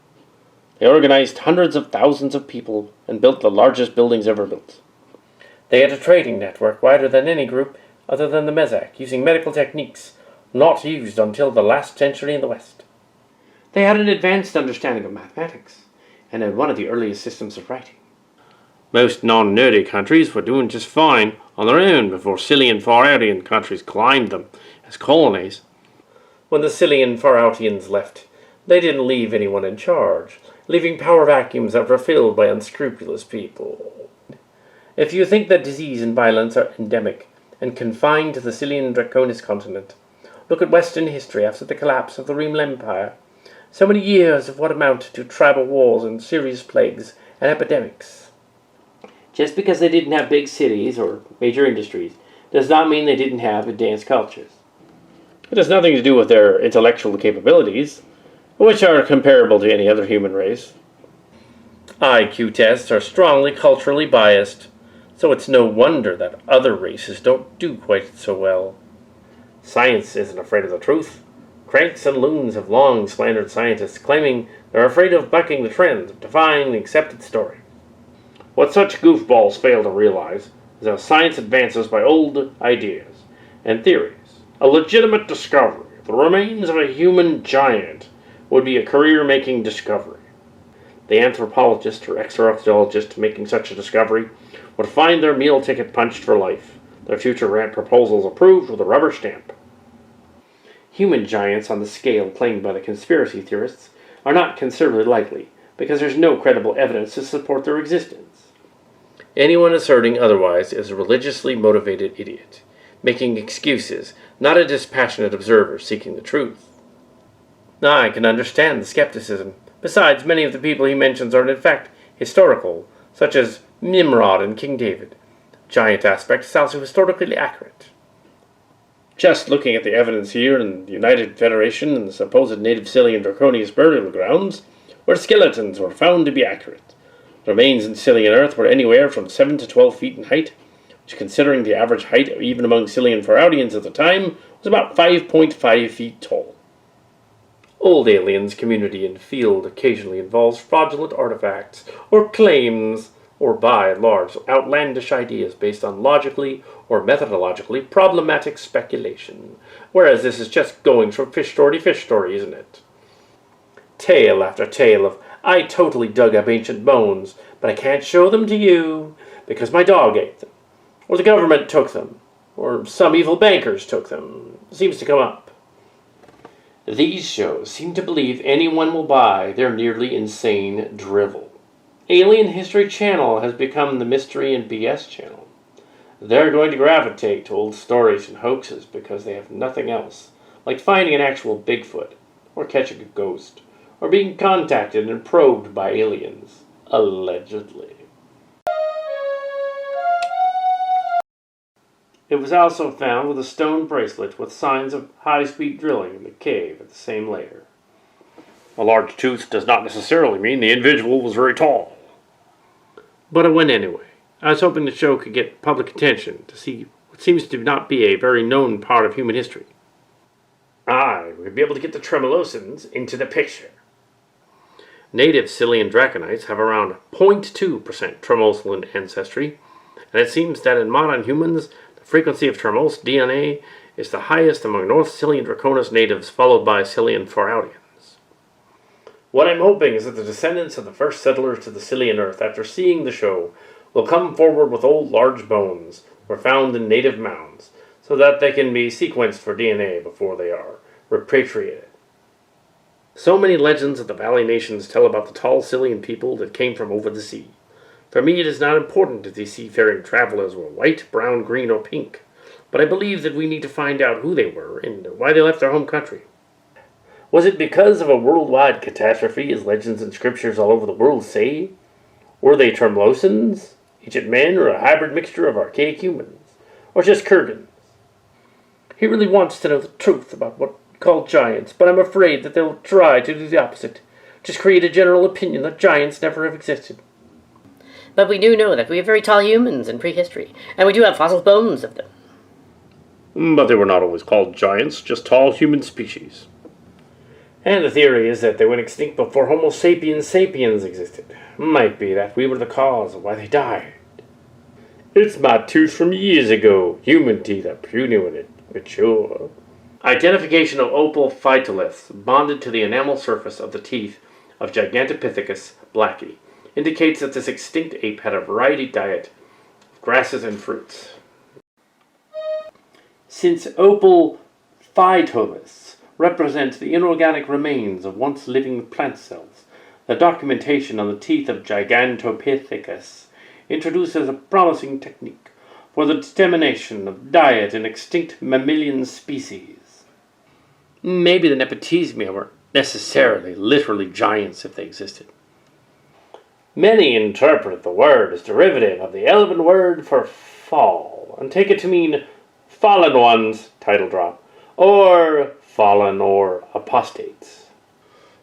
They organized hundreds of thousands of people and built the largest buildings ever built. They had a trading network wider than any group other than the Mezak, using medical techniques not used until the last century in the West. They had an advanced understanding of mathematics, and had one of the earliest systems of writing. Most non-nerdy countries were doing just fine on their own before Scythian Far-Outian countries climbed them as colonies. When the Scythian Far-Outians left, they didn't leave anyone in charge, leaving power vacuums that were filled by unscrupulous people. If you think that disease and violence are endemic and confined to the Scythian Draconis continent, look at Western history after the collapse of the Roman Empire. So many years of what amount to tribal wars and serious plagues and epidemics. Just because they didn't have big cities or major industries does not mean they didn't have advanced cultures. It has nothing to do with their intellectual capabilities, which are comparable to any other human race. IQ tests are strongly culturally biased, so it's no wonder that other races don't do quite so well. Science isn't afraid of the truth. Cranks and loons have long slandered scientists, claiming they're afraid of bucking the trends of defying the accepted story. What such goofballs fail to realize is how science advances by old ideas and theories. A legitimate discovery, the remains of a human giant, would be a career-making discovery. The anthropologist or exarchaeologist making such a discovery would find their meal ticket punched for life, their future grant proposals approved with a rubber stamp. Human giants on the scale claimed by the conspiracy theorists are not considerably likely, because there's no credible evidence to support their existence. Anyone asserting otherwise is a religiously motivated idiot, making excuses, not a dispassionate observer seeking the truth. I can understand the skepticism. Besides, many of the people he mentions are in fact historical, such as Nimrod and King David. Giant aspect is also historically accurate. Just looking at the evidence here in the United Federation and the supposed native Silian Draconius burial grounds, where skeletons were found to be accurate. The remains in Silian earth were anywhere from 7 to 12 feet in height, which, considering the average height even among Silian Pharaonians at the time, was about 5.5 feet tall. Old Aliens community in field occasionally involves fraudulent artifacts, or claims, or by and large outlandish ideas based on logically or methodologically problematic speculation, whereas this is just going from fish story to fish story, isn't it? Tale after tale of, I totally dug up ancient bones, but I can't show them to you, because my dog ate them, or the government took them, or some evil bankers took them, seems to come up. These shows seem to believe anyone will buy their nearly insane drivel. Alien History Channel has become the Mystery and BS channel. They're going to gravitate to old stories and hoaxes because they have nothing else, like finding an actual Bigfoot, or catching a ghost, or being contacted and probed by aliens, allegedly. It was also found with a stone bracelet with signs of high-speed drilling in the cave at the same layer. A large tooth does not necessarily mean the individual was very tall. But it went anyway. I was hoping the show could get public attention to see what seems to not be a very known part of human history. We'd be able to get the Tremolosans into the picture. Native Silian Draconites have around 0.2% Tremosan ancestry, and it seems that in modern humans, the frequency of Tremos DNA is the highest among North Silian Draconis natives, followed by Silian Pharaonians. What I'm hoping is that the descendants of the first settlers to the Silian Earth, after seeing the show, will come forward with old large bones that were found in native mounds, so that they can be sequenced for DNA before they are repatriated. So many legends of the Valley Nations tell about the tall Silian people that came from over the sea. For me, it is not important if these seafaring travelers were white, brown, green, or pink, but I believe that we need to find out who they were and why they left their home country. Was it because of a worldwide catastrophe, as legends and scriptures all over the world say? Were they Tremolosans, ancient men, or a hybrid mixture of archaic humans, or just Kurgans? He really wants to know the truth about what we call giants, but I'm afraid that they'll try to do the opposite. Just create a general opinion that giants never have existed. But we do know that we have very tall humans in prehistory, and we do have fossil bones of them. But they were not always called giants, just tall human species. And the theory is that they went extinct before Homo sapiens sapiens existed. Might be that we were the cause of why they died. It's my tooth from years ago. Human teeth are puny when it mature. Identification of opal phytoliths bonded to the enamel surface of the teeth of Gigantopithecus blacki indicates that this extinct ape had a variety diet of grasses and fruits. Since opal phytoliths represent the inorganic remains of once living plant cells, the documentation on the teeth of Gigantopithecus introduces a promising technique for the determination of diet in extinct mammalian species. Maybe the Nepotisia weren't necessarily literally giants if they existed. Many interpret the word as derivative of the Elven word for fall, and take it to mean fallen ones, title drop, or fallen or apostates.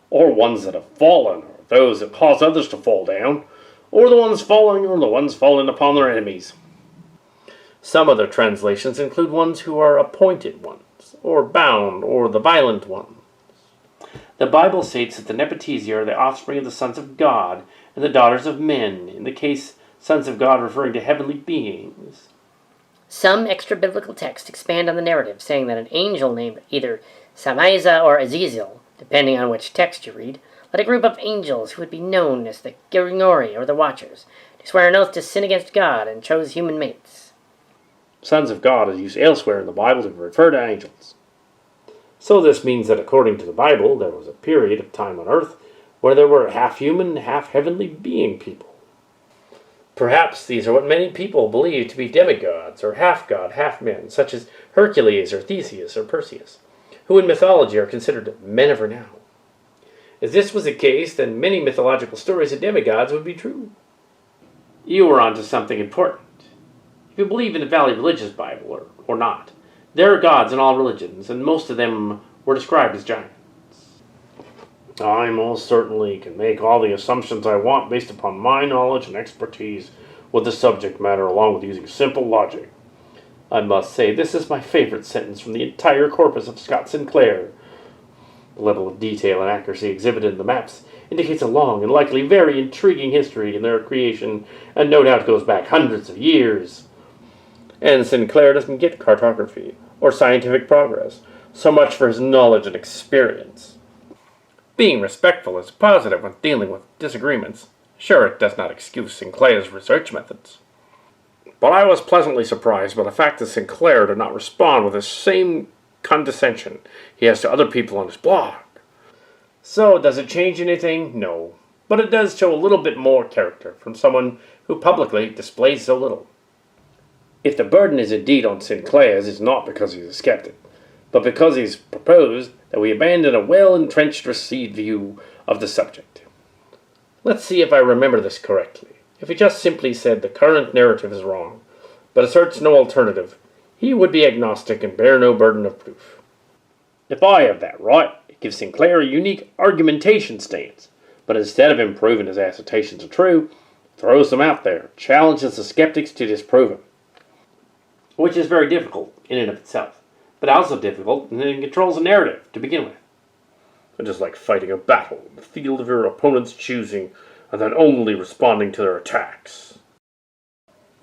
Or ones that have fallen, or those that cause others to fall down, or the ones falling, or the ones falling upon their enemies. Some other translations include ones who are appointed ones, or bound, or the violent ones. The Bible states that the Nepotisia are the offspring of the sons of God and the daughters of men, in the case Sons of God referring to heavenly beings. Some extra-biblical texts expand on the narrative, saying that an angel named either Samaiza or Azazel, depending on which text you read, led a group of angels who would be known as the Giringori or the Watchers, to swear an oath to sin against God and chose human mates. Sons of God is used elsewhere in the Bible to refer to angels. So this means that according to the Bible, there was a period of time on earth where there were half-human, half-heavenly being people. Perhaps these are what many people believe to be demigods, or half-god, half-men, such as Hercules, or Theseus, or Perseus, who in mythology are considered men of renown. If this was the case, then many mythological stories of demigods would be true. You are onto something important. If you believe in the Valley Religious Bible, or not, there are gods in all religions, and most of them were described as giants. I most certainly can make all the assumptions I want based upon my knowledge and expertise with the subject matter, along with using simple logic. I must say, this is my favorite sentence from the entire corpus of Scott Sinclair. The level of detail and accuracy exhibited in the maps indicates a long and likely very intriguing history in their creation, and no doubt goes back hundreds of years. And Sinclair doesn't get cartography or scientific progress, so much for his knowledge and experience. Being respectful is positive when dealing with disagreements. Sure, it does not excuse Sinclair's research methods. But I was pleasantly surprised by the fact that Sinclair did not respond with the same condescension he has to other people on his blog. So, does it change anything? No. But it does show a little bit more character from someone who publicly displays so little. If the burden is indeed on Sinclair's, it's not because he's a skeptic, but because he's proposed that we abandon a well-entrenched received view of the subject. Let's see if I remember this correctly. If he just simply said the current narrative is wrong, but asserts no alternative, he would be agnostic and bear no burden of proof. If I have that right, it gives Sinclair a unique argumentation stance, but instead of him proving his assertions are true, throws them out there, challenges the skeptics to disprove them, which is very difficult in and of itself, but also difficult and it controls the narrative to begin with. It's just like fighting a battle in the field of your opponent's choosing and then only responding to their attacks.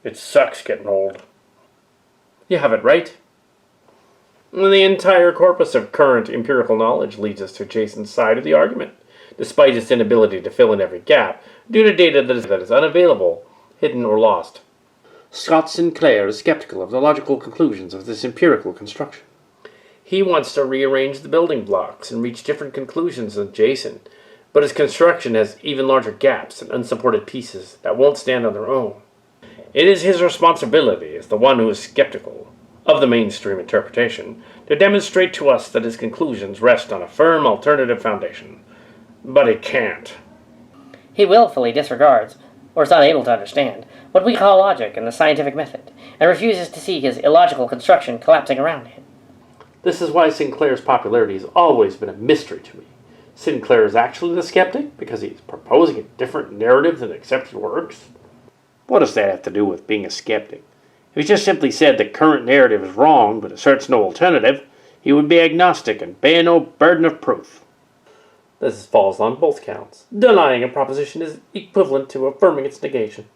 It sucks getting old. You have it right. And the entire corpus of current empirical knowledge leads us to Jason's side of the argument, despite his inability to fill in every gap due to data that is unavailable, hidden, or lost. Scott Sinclair is skeptical of the logical conclusions of this empirical construction. He wants to rearrange the building blocks and reach different conclusions than Jason, but his construction has even larger gaps and unsupported pieces that won't stand on their own. It is his responsibility, as the one who is skeptical of the mainstream interpretation, to demonstrate to us that his conclusions rest on a firm alternative foundation. But he can't. He willfully disregards, or is unable to understand, what we call logic and the scientific method, and refuses to see his illogical construction collapsing around him. This is why Sinclair's popularity has always been a mystery to me. Sinclair is actually the skeptic because he's proposing a different narrative than accepted works? What does that have to do with being a skeptic? If he just simply said the current narrative is wrong but asserts no alternative, he would be agnostic and bear no burden of proof. This falls on both counts. Denying a proposition is equivalent to affirming its negation.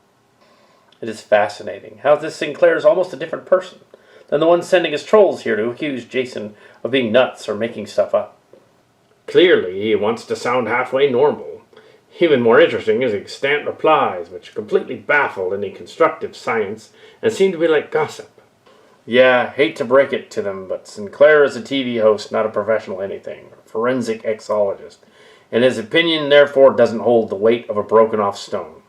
It is fascinating how this Sinclair is almost a different person than the one sending his trolls here to accuse Jason of being nuts or making stuff up. Clearly, he wants to sound halfway normal. Even more interesting is the extant replies, which completely baffle any constructive science and seem to be like gossip. Yeah, hate to break it to them, but Sinclair is a TV host, not a professional anything, or forensic exologist, and his opinion therefore doesn't hold the weight of a broken-off stone.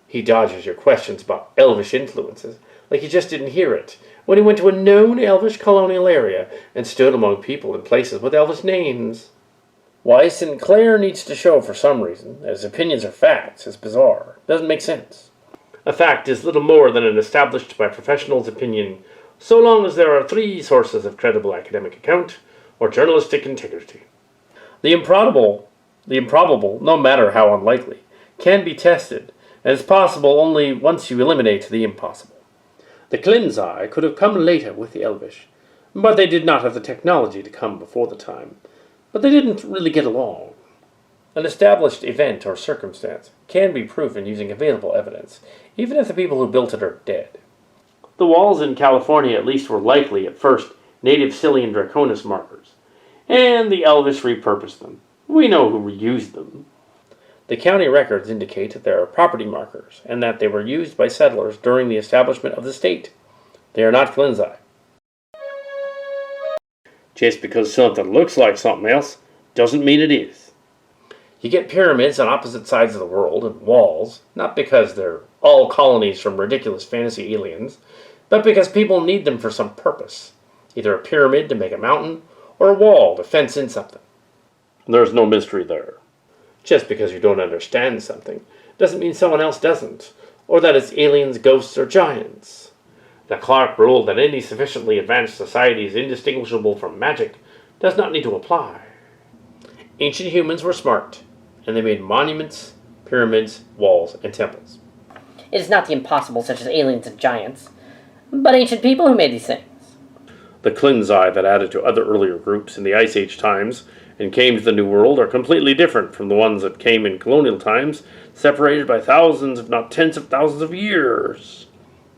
He dodges your questions about elvish influences, like he just didn't hear it, when he went to a known elvish colonial area and stood among people in places with elvish names. Why Sinclair needs to show for some reason that his opinions are facts is bizarre. Doesn't make sense. A fact is little more than an established by professionals' opinion, so long as there are 3 sources of credible academic account or journalistic integrity. The improbable, no matter how unlikely, can be tested, and is possible only once you eliminate the impossible. The Klinzai could have come later with the Elvish, but they did not have the technology to come before the time. But they didn't really get along. An established event or circumstance can be proven using available evidence even if the people who built it are dead. The walls in California at least were likely, at first, native Silian Draconis markers, and the Elvish repurposed them. We know who reused them. The county records indicate that there are property markers, and that they were used by settlers during the establishment of the state. They are not Clinzi. Just because something looks like something else doesn't mean it is. You get pyramids on opposite sides of the world and walls, not because they're all colonies from ridiculous fantasy aliens, but because people need them for some purpose. Either a pyramid to make a mountain, or a wall to fence in something. There's no mystery there. Just because you don't understand something doesn't mean someone else doesn't, or that it's aliens, ghosts, or giants. The Clark rule that any sufficiently advanced society is indistinguishable from magic does not need to apply. Ancient humans were smart, and they made monuments, pyramids, walls, and temples. It is not the impossible, such as aliens and giants, but ancient people who made these things. The Clinzi that added to other earlier groups in the Ice Age times and came to the New World are completely different from the ones that came in colonial times, separated by thousands, if not tens of thousands of years.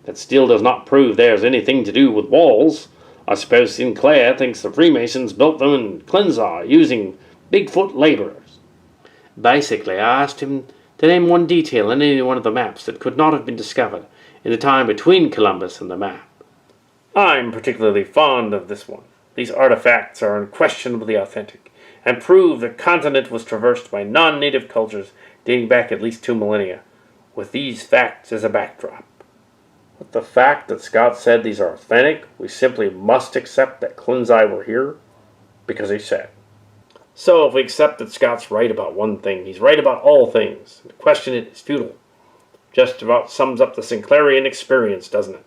That still does not prove there's anything to do with walls. I suppose Sinclair thinks the Freemasons built them in Clinzi using Bigfoot laborers. Basically, I asked him to name one detail in any one of the maps that could not have been discovered in the time between Columbus and the map. I'm particularly fond of this one. These artifacts are unquestionably authentic and prove the continent was traversed by non-native cultures dating back at least 2 millennia, with these facts as a backdrop. With the fact that Scott said these are authentic, we simply must accept that Clinzi were here because he said. So if we accept that Scott's right about one thing, he's right about all things. To question it is futile. Just about sums up the Sinclairian experience, doesn't it?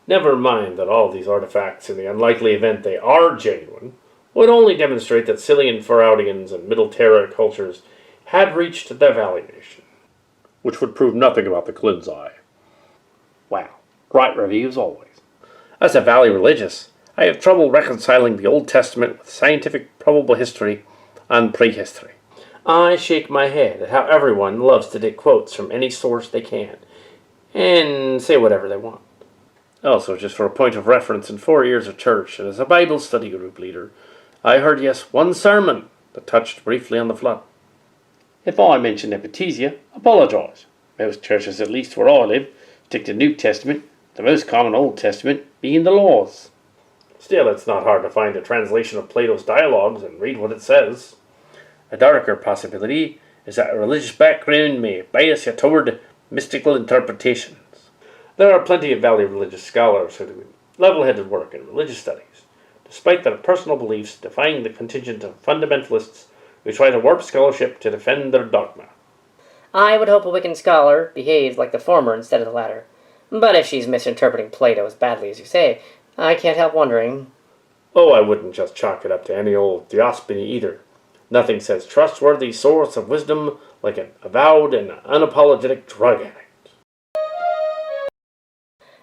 Never mind that all these artifacts, in the unlikely event they are genuine, would only demonstrate that Silian Faraudians and Middle Terra cultures had reached the Valley Nation, which would prove nothing about the Clinzi. Wow, right review as always. As a Valley religious, I have trouble reconciling the Old Testament with scientific probable history and prehistory. I shake my head at how everyone loves to take quotes from any source they can, and say whatever they want. Also, just for a point of reference, in 4 years of church and as a Bible study group leader, I heard, yes, one sermon that touched briefly on the flood. If I mention Nepotisia, apologise. Most churches, at least where I live, stick to New Testament, the most common Old Testament being the laws. Still, it's not hard to find a translation of Plato's dialogues and read what it says. A darker possibility is that a religious background may bias you toward mystical interpretations. There are plenty of Valley religious scholars who do level-headed work in religious studies, despite their personal beliefs defying the contingent of fundamentalists who try to warp scholarship to defend their dogma. I would hope a Wiccan scholar behaved like the former instead of the latter. But if she's misinterpreting Plato as badly as you say, I can't help wondering. Oh, I wouldn't just chalk it up to any old theophany either. Nothing says trustworthy source of wisdom like an avowed and unapologetic drug addict.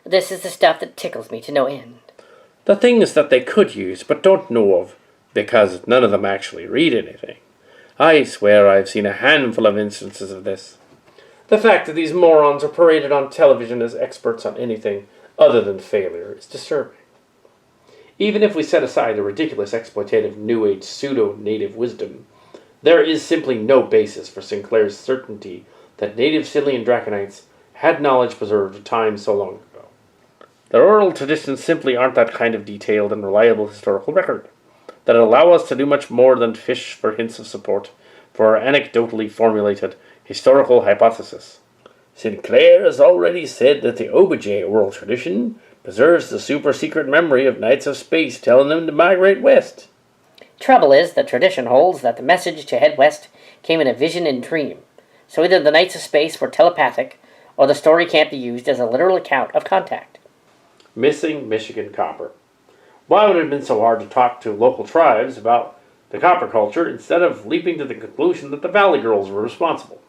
This is the stuff that tickles me to no end. The things that they could use but don't know of, because none of them actually read anything. I swear I've seen a handful of instances of this. The fact that these morons are paraded on television as experts on anything other than failure is disturbing. Even if we set aside the ridiculous exploitative New Age pseudo-native wisdom, there is simply no basis for Sinclair's certainty that native Silian Draconites had knowledge preserved at times so long ago. Their oral traditions simply aren't that kind of detailed and reliable historical record that allow us to do much more than fish for hints of support for our anecdotally formulated historical hypothesis. Sinclair has already said that the Obj oral tradition preserves the super-secret memory of Knights of Space telling them to migrate west. Trouble is that tradition holds that the message to head west came in a vision and dream, so either the Knights of Space were telepathic, or the story can't be used as a literal account of contact. Missing Michigan copper. Why would it have been so hard to talk to local tribes about the copper culture instead of leaping to the conclusion that the Valley Girls were responsible?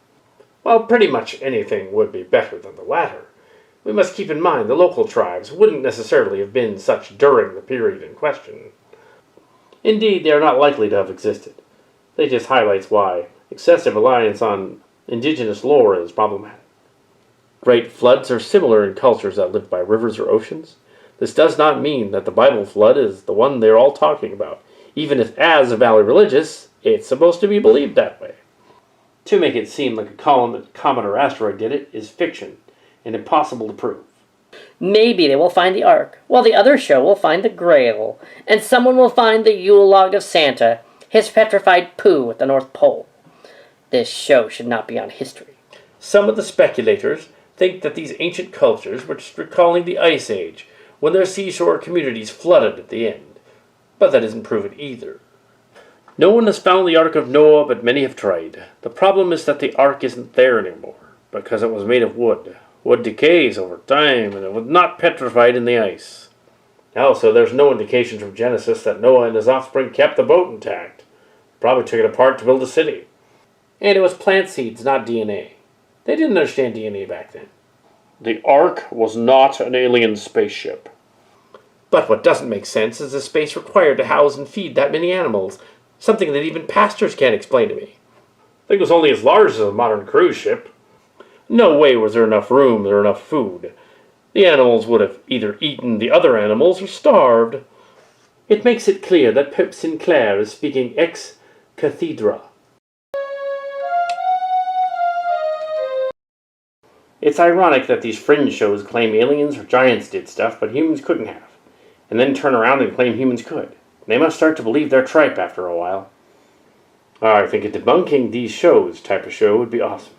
Well, pretty much anything would be better than the latter. We must keep in mind the local tribes wouldn't necessarily have been such during the period in question. Indeed, they are not likely to have existed. That just highlights why excessive reliance on indigenous lore is problematic. Great floods are similar in cultures that live by rivers or oceans. This does not mean that the Bible flood is the one they're all talking about, even if, as a Valley religious, it's supposed to be believed that way. To make it seem like a comet or asteroid did it is fiction and impossible to prove. Maybe they will find the Ark, while the other show will find the Grail, and someone will find the Yule log of Santa, his petrified poo at the North Pole. This show should not be on history. Some of the speculators think that these ancient cultures were just recalling the Ice Age, when their seashore communities flooded at the end. But that isn't proven either. No one has found the Ark of Noah, but many have tried. The problem is that the Ark isn't there anymore, because it was made of wood. Wood decays over time, and it was not petrified in the ice. Also, there's no indication from Genesis that Noah and his offspring kept the boat intact. Probably took it apart to build a city. And it was plant seeds, not DNA. They didn't understand DNA back then. The Ark was not an alien spaceship. But what doesn't make sense is the space required to house and feed that many animals, something that even pastors can't explain to me. I think it was only as large as a modern cruise ship. No way was there enough room or enough food. The animals would have either eaten the other animals or starved. It makes it clear that Pip Sinclair is speaking ex cathedra. It's ironic that these fringe shows claim aliens or giants did stuff, but humans couldn't have, and then turn around and claim humans could. They must start to believe their tripe after a while. I think a debunking these shows type of show would be awesome.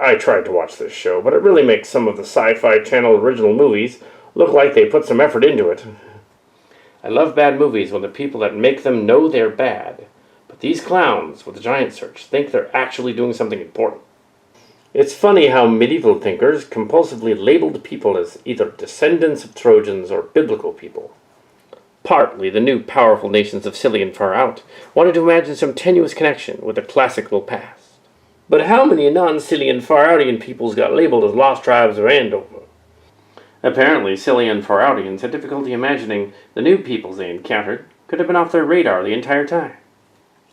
I tried to watch this show, but it really makes some of the Sci-Fi Channel original movies look like they put some effort into it. I love bad movies when the people that make them know they're bad, but these clowns with the giant search think they're actually doing something important. It's funny how medieval thinkers compulsively labeled people as either descendants of Trojans or biblical people. Partly, the new powerful nations of Cillian far out wanted to imagine some tenuous connection with the classical past. But how many non-Cillian far-outian peoples got labeled as lost tribes of Andover? Apparently, Cillian far-outians had difficulty imagining the new peoples they encountered could have been off their radar the entire time.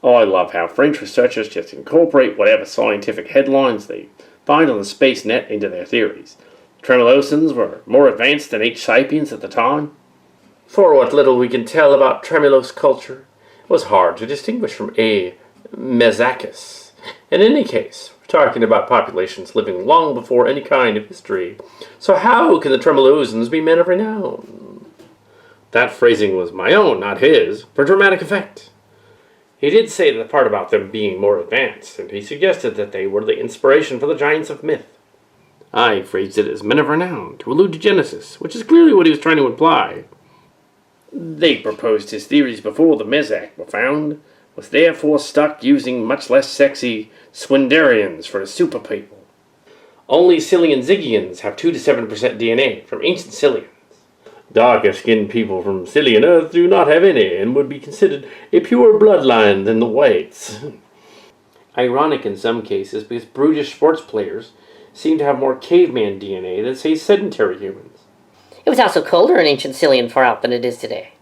Oh, I love how French researchers just incorporate whatever scientific headlines they find on the space net into their theories. Tremolosans were more advanced than H. sapiens at the time. For what little we can tell about Tremolos culture, it was hard to distinguish from A. Mezakis. In any case, we're talking about populations living long before any kind of history. So how can the Tremolosans be men of renown? That phrasing was my own, not his, for dramatic effect. He did say the part about them being more advanced, and he suggested that they were the inspiration for the giants of myth. I phrased it as men of renown, to allude to Genesis, which is clearly what he was trying to imply. They proposed his theories before the Mezak were found, was therefore stuck using much less sexy Swindarians for a super people. Only Cillian Ziggians have 2 to 7% DNA from ancient Cillians. Darker-skinned people from Cillian Earth do not have any, and would be considered a purer bloodline than the whites. Ironic in some cases, because brutish sports players seem to have more caveman DNA than, say, sedentary humans. It was also colder in ancient Cillian far out than it is today.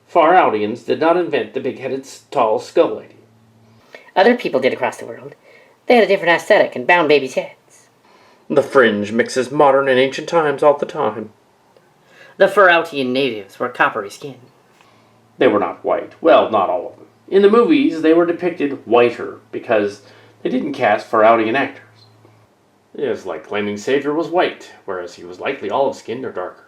Far-outians did not invent the big-headed, tall skull lady. Other people did across the world. They had a different aesthetic and bound babies' heads. The fringe mixes modern and ancient times all the time. The Far-outian natives were coppery skinned. They were not white. Well, not all of them. In the movies, they were depicted whiter because they didn't cast Far-outian actors. It's like claiming Savior was white, whereas he was likely olive-skinned or darker.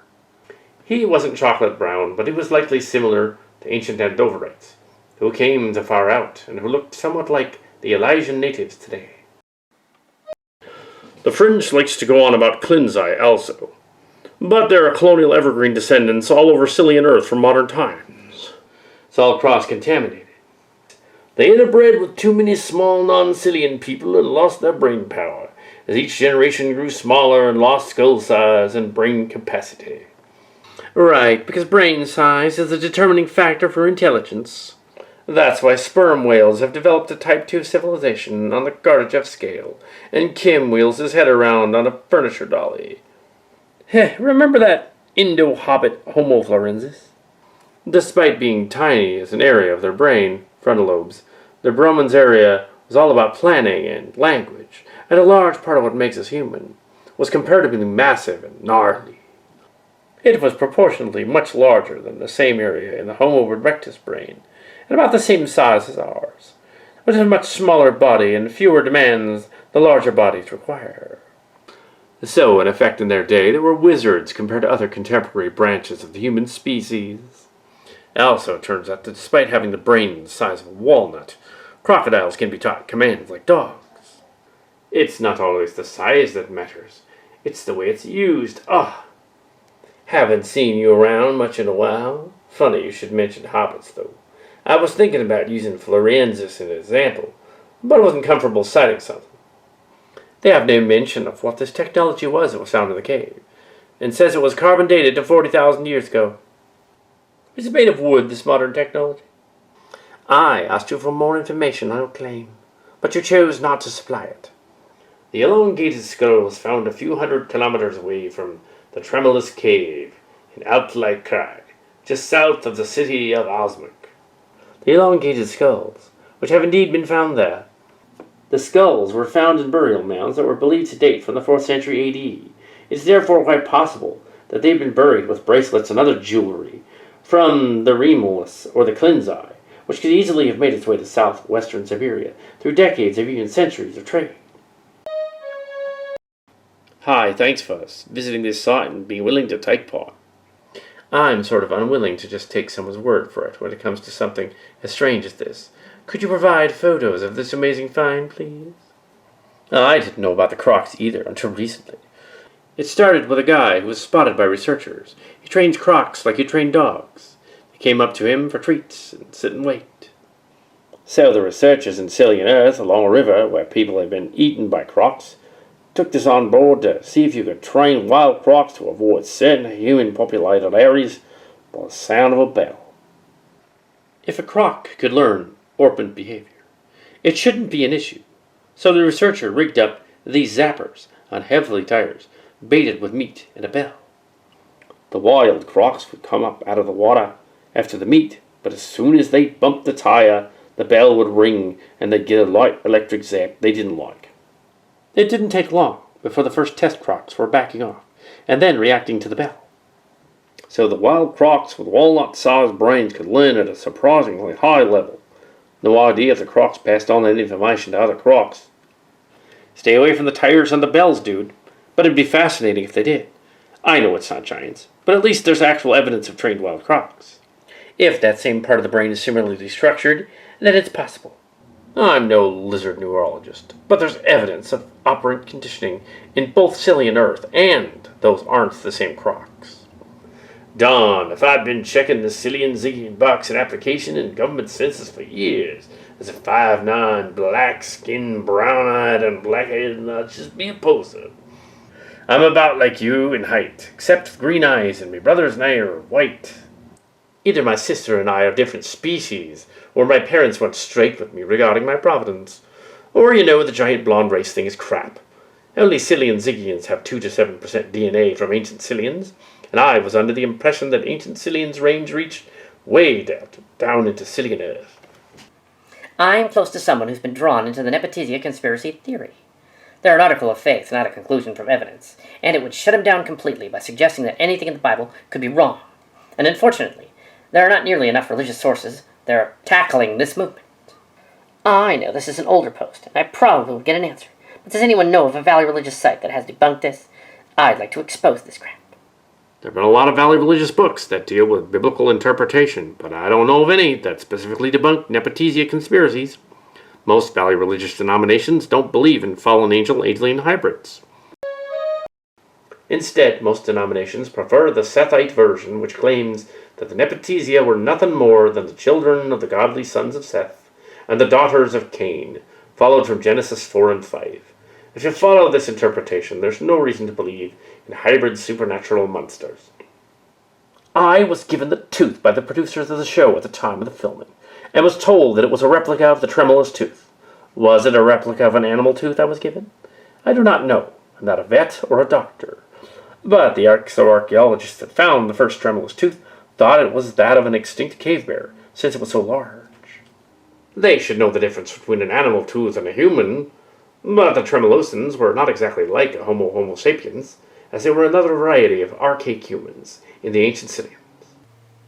He wasn't chocolate brown, but he was likely similar to ancient Andoverites, who came to Far Out and who looked somewhat like the Elysian natives today. The fringe likes to go on about Klinzai also. But there are colonial evergreen descendants all over Cillian Earth from modern times. It's all cross-contaminated. They interbred with too many small non-Cillian people and lost their brain power, as each generation grew smaller and lost skull size and brain capacity. Right, because brain size is a determining factor for intelligence. That's why sperm whales have developed a Type 2 civilization on the Gardashev scale, and Kim wheels his head around on a furniture dolly. Remember that Indo-Hobbit Homo florensis? Despite being tiny as an area of their brain, frontal lobes, the Brahman's area was all about planning and language, and a large part of what makes us human. was comparatively massive and gnarly. It was proportionally much larger than the same area in the Homo erectus brain, and about the same size as ours, with a much smaller body and fewer demands the larger bodies require. So, in effect, in their day, they were wizards compared to other contemporary branches of the human species. Also, it turns out that despite having the brain the size of a walnut, crocodiles can be taught commands like dogs. It's not always the size that matters, it's the way it's used. Haven't seen you around much in a while. Funny you should mention hobbits, though. I was thinking about using Floriensis as an example, but I wasn't comfortable citing something. They have no mention of what this technology was that was found in the cave, and says it was carbon dated to 40,000 years ago. Is it made of wood, this modern technology? I asked you for more information on your claim, but you chose not to supply it. The elongated skull was found a few hundred kilometers away from the Tremulous Cave in Altlike Crag, just south of the city of Osmic. The elongated skulls, which have indeed been found there. The skulls were found in burial mounds that were believed to date from the 4th century AD. It is therefore quite possible that they've been buried with bracelets and other jewelry from the Remulus or the Klinzai, which could easily have made its way to southwestern Siberia through decades or even centuries of trade. Hi, thanks for visiting this site and being willing to take part. I'm sort of unwilling to just take someone's word for it when it comes to something as strange as this. Could you provide photos of this amazing find, please? I didn't know about the crocs either until recently. It started with a guy who was spotted by researchers. He trains crocs like he trained dogs. They came up to him for treats and sit and wait. So the researchers in Cillian Earth, along a river where people had been eaten by crocs, took this on board to see if you could train wild crocs to avoid certain human-populated areas by the sound of a bell. If a croc could learn orpiment behavior, it shouldn't be an issue. So the researcher rigged up these zappers on heavy tires, baited with meat and a bell. The wild crocs would come up out of the water after the meat, but as soon as they bumped the tire, the bell would ring and they'd get a light electric zap they didn't like. It didn't take long before the first test crocs were backing off and then reacting to the bell. So the wild crocs with walnut-sized brains could learn at a surprisingly high level. No idea if the crocs passed on that information to other crocs. Stay away from the tires and the bells, dude. But it'd be fascinating if they did. I know it's not giants, but at least there's actual evidence of trained wild crocs. If that same part of the brain is similarly structured, then it's possible. I'm no lizard neurologist, but there's evidence of operant conditioning in both Cillian Earth and those aren't the same crocs. Darn, if I'd been checking the Cillian Ziggy box and application in government census for years, as a 5'9", black-skinned, brown-eyed, and black-headed, I'd just be a poser. I'm about like you in height, except with green eyes, and my brothers and I are white. Either my sister and I are different species, or my parents went straight with me regarding my providence. Or, the giant blonde race thing is crap. Only Cillian Ziggians have 2 to 7% DNA from ancient Cillians, and I was under the impression that ancient Cillians' range reached way down into Cillian Earth. I'm close to someone who's been drawn into the Nepotisia conspiracy theory. They're an article of faith, not a conclusion from evidence, and it would shut him down completely by suggesting that anything in the Bible could be wrong. And unfortunately, there are not nearly enough religious sources that are tackling this movement. I know this is an older post, and I probably would get an answer, but does anyone know of a Valley religious site that has debunked this? I'd like to expose this crap. There have been a lot of Valley religious books that deal with biblical interpretation, but I don't know of any that specifically debunk Nepotisia conspiracies. Most Valley religious denominations don't believe in fallen angel alien hybrids. Instead, most denominations prefer the Sethite version, which claims that the Nepotisia were nothing more than the children of the godly sons of Seth and the daughters of Cain, followed from Genesis 4 and 5. If you follow this interpretation, there's no reason to believe in hybrid supernatural monsters. I was given the tooth by the producers of the show at the time of the filming, and was told that it was a replica of the tremulous tooth. Was it a replica of an animal tooth I was given? I do not know. I'm not a vet or a doctor. But the archaeologists that found the first tremulous tooth thought it was that of an extinct cave bear, since it was so large. They should know the difference between an animal tooth and a human. But the Tremolosans were not exactly like a Homo sapiens, as they were another variety of archaic humans in the ancient city.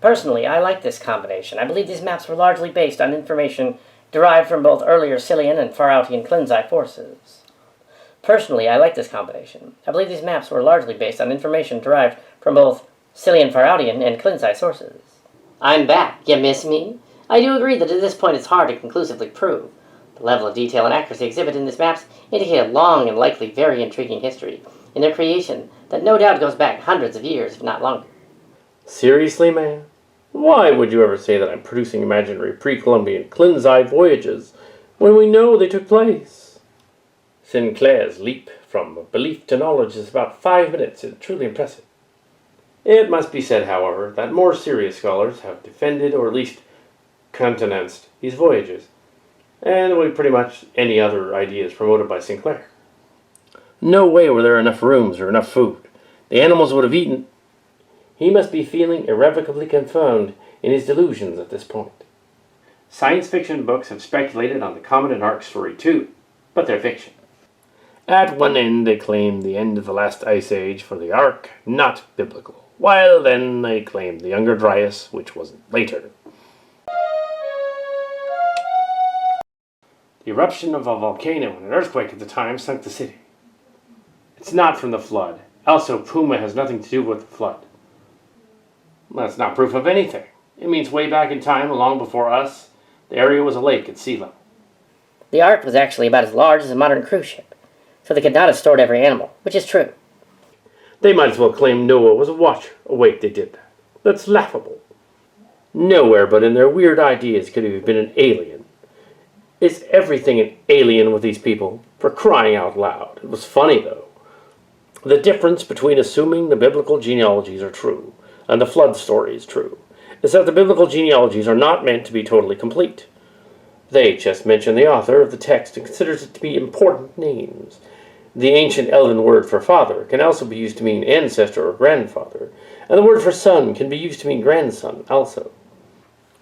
Personally, I like this combination. I believe these maps were largely based on information derived from both earlier Silian and Far-Outian Cleansai forces. Personally, I like this combination. I believe these maps were largely based on information derived from both Silian, Far-Outian, and Cleansai sources. I'm back. You miss me? I do agree that at this point it's hard to conclusively prove. The level of detail and accuracy exhibited in these maps indicate a long and likely very intriguing history in their creation that no doubt goes back hundreds of years, if not longer. Seriously, man? Why would you ever say that I'm producing imaginary pre-Columbian Cleansai voyages when we know they took place? Sinclair's leap from belief to knowledge is about 5 minutes. It's truly impressive. It must be said, however, that more serious scholars have defended or at least countenanced these voyages, and with pretty much any other ideas promoted by Sinclair. No way were there enough rooms or enough food. The animals would have eaten. He must be feeling irrevocably confirmed in his delusions at this point. Science fiction books have speculated on the Comet and Ark story too, but they're fiction. At one end they claim the end of the last ice age for the Ark, not biblical, while then they claim the Younger Dryas, which was later. The eruption of a volcano and an earthquake at the time sunk the city. It's not from the flood. Also, Puma has nothing to do with the flood. That's not proof of anything. It means way back in time, long before us, the area was a lake at sea level. The Ark was actually about as large as a modern cruise ship, so they could not have stored every animal, which is true. They might as well claim Noah was a watcher. Oh wait, they did that. That's laughable. Nowhere but in their weird ideas could he have been an alien. Is everything an alien with these people? For crying out loud. It was funny, though. The difference between assuming the biblical genealogies are true and the flood story is true is that the biblical genealogies are not meant to be totally complete. They just mention the author of the text and considers it to be important names. The ancient Elven word for father can also be used to mean ancestor or grandfather, and the word for son can be used to mean grandson also.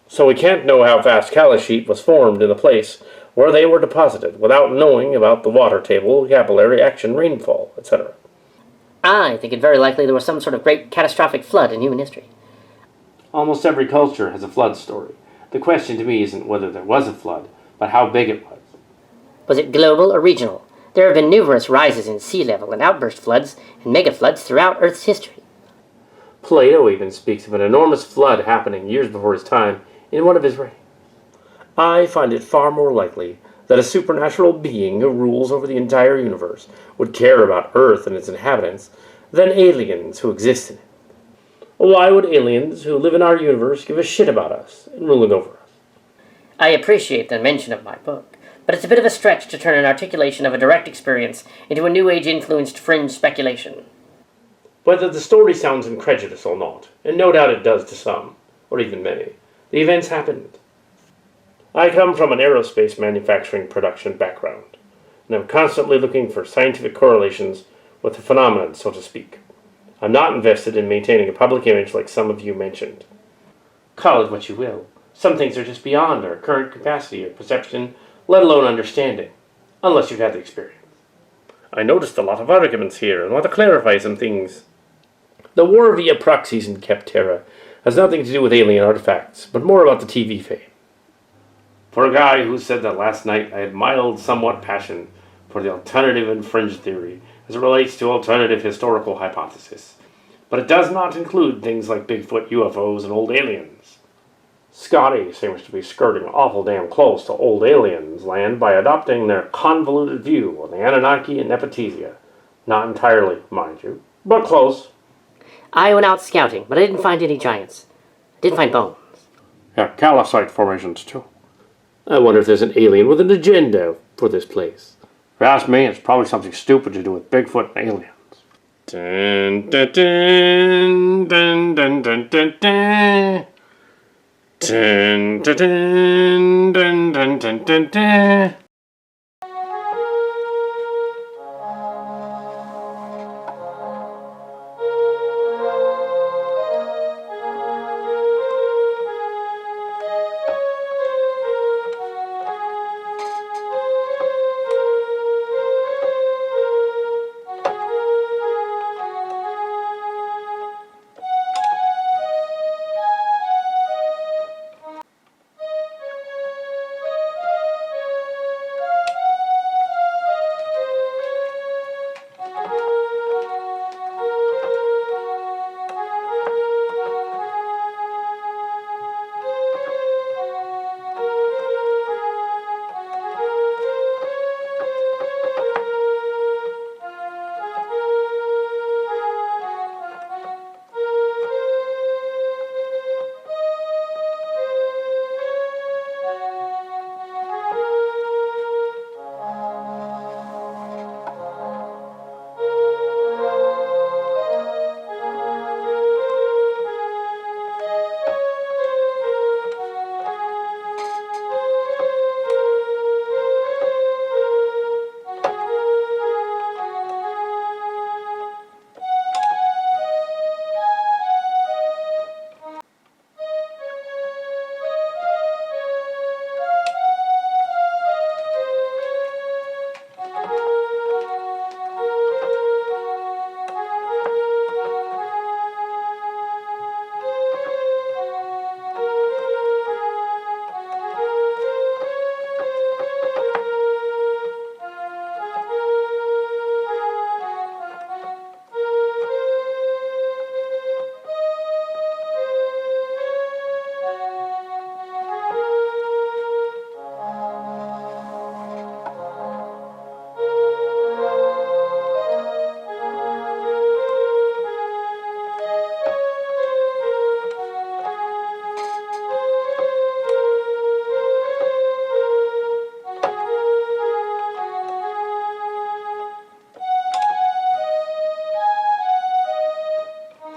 So we can't know how fast Kalashit was formed in the place where they were deposited without knowing about the water table, capillary action, rainfall, etc. I think it very likely there was some sort of great catastrophic flood in human history. Almost every culture has a flood story. The question to me isn't whether there was a flood, but how big it was. Was it global or regional? There have been numerous rises in sea level and outburst floods and mega floods throughout Earth's history. Plato even speaks of an enormous flood happening years before his time in one of his reigns. I find it far more likely that a supernatural being who rules over the entire universe would care about Earth and its inhabitants than aliens who exist in it. Why would aliens who live in our universe give a shit about us and ruling over us? I appreciate the mention of my book, but it's a bit of a stretch to turn an articulation of a direct experience into a New Age-influenced fringe speculation. Whether the story sounds incredulous or not, and no doubt it does to some, or even many, the events happened. I come from an aerospace manufacturing production background, and I'm constantly looking for scientific correlations with the phenomenon, so to speak. I'm not invested in maintaining a public image like some of you mentioned. Call it what you will. Some things are just beyond our current capacity or perception, let alone understanding, unless you've had the experience. I noticed a lot of arguments here and want to clarify some things. The war via proxies in Kepterra has nothing to do with alien artifacts, but more about the TV fame. For a guy who said that last night, I had mild, somewhat passion for the alternative and fringe theory as it relates to alternative historical hypothesis. But it does not include things like Bigfoot, UFOs, and old aliens. Scotty seems to be skirting awful damn close to old aliens land by adopting their convoluted view on the Anunnaki and Nepotisia. Not entirely, mind you, but close. I went out scouting, but I didn't find any giants. I did find bones. Yeah, calcite formations too. I wonder if there's an alien with an agenda for this place. If you ask me, it's probably something stupid to do with Bigfoot and aliens. Dun, dun, dun, dun, dun, dun, dun, dun. Dun, dun, dun, dun, dun, dun, dun, dun.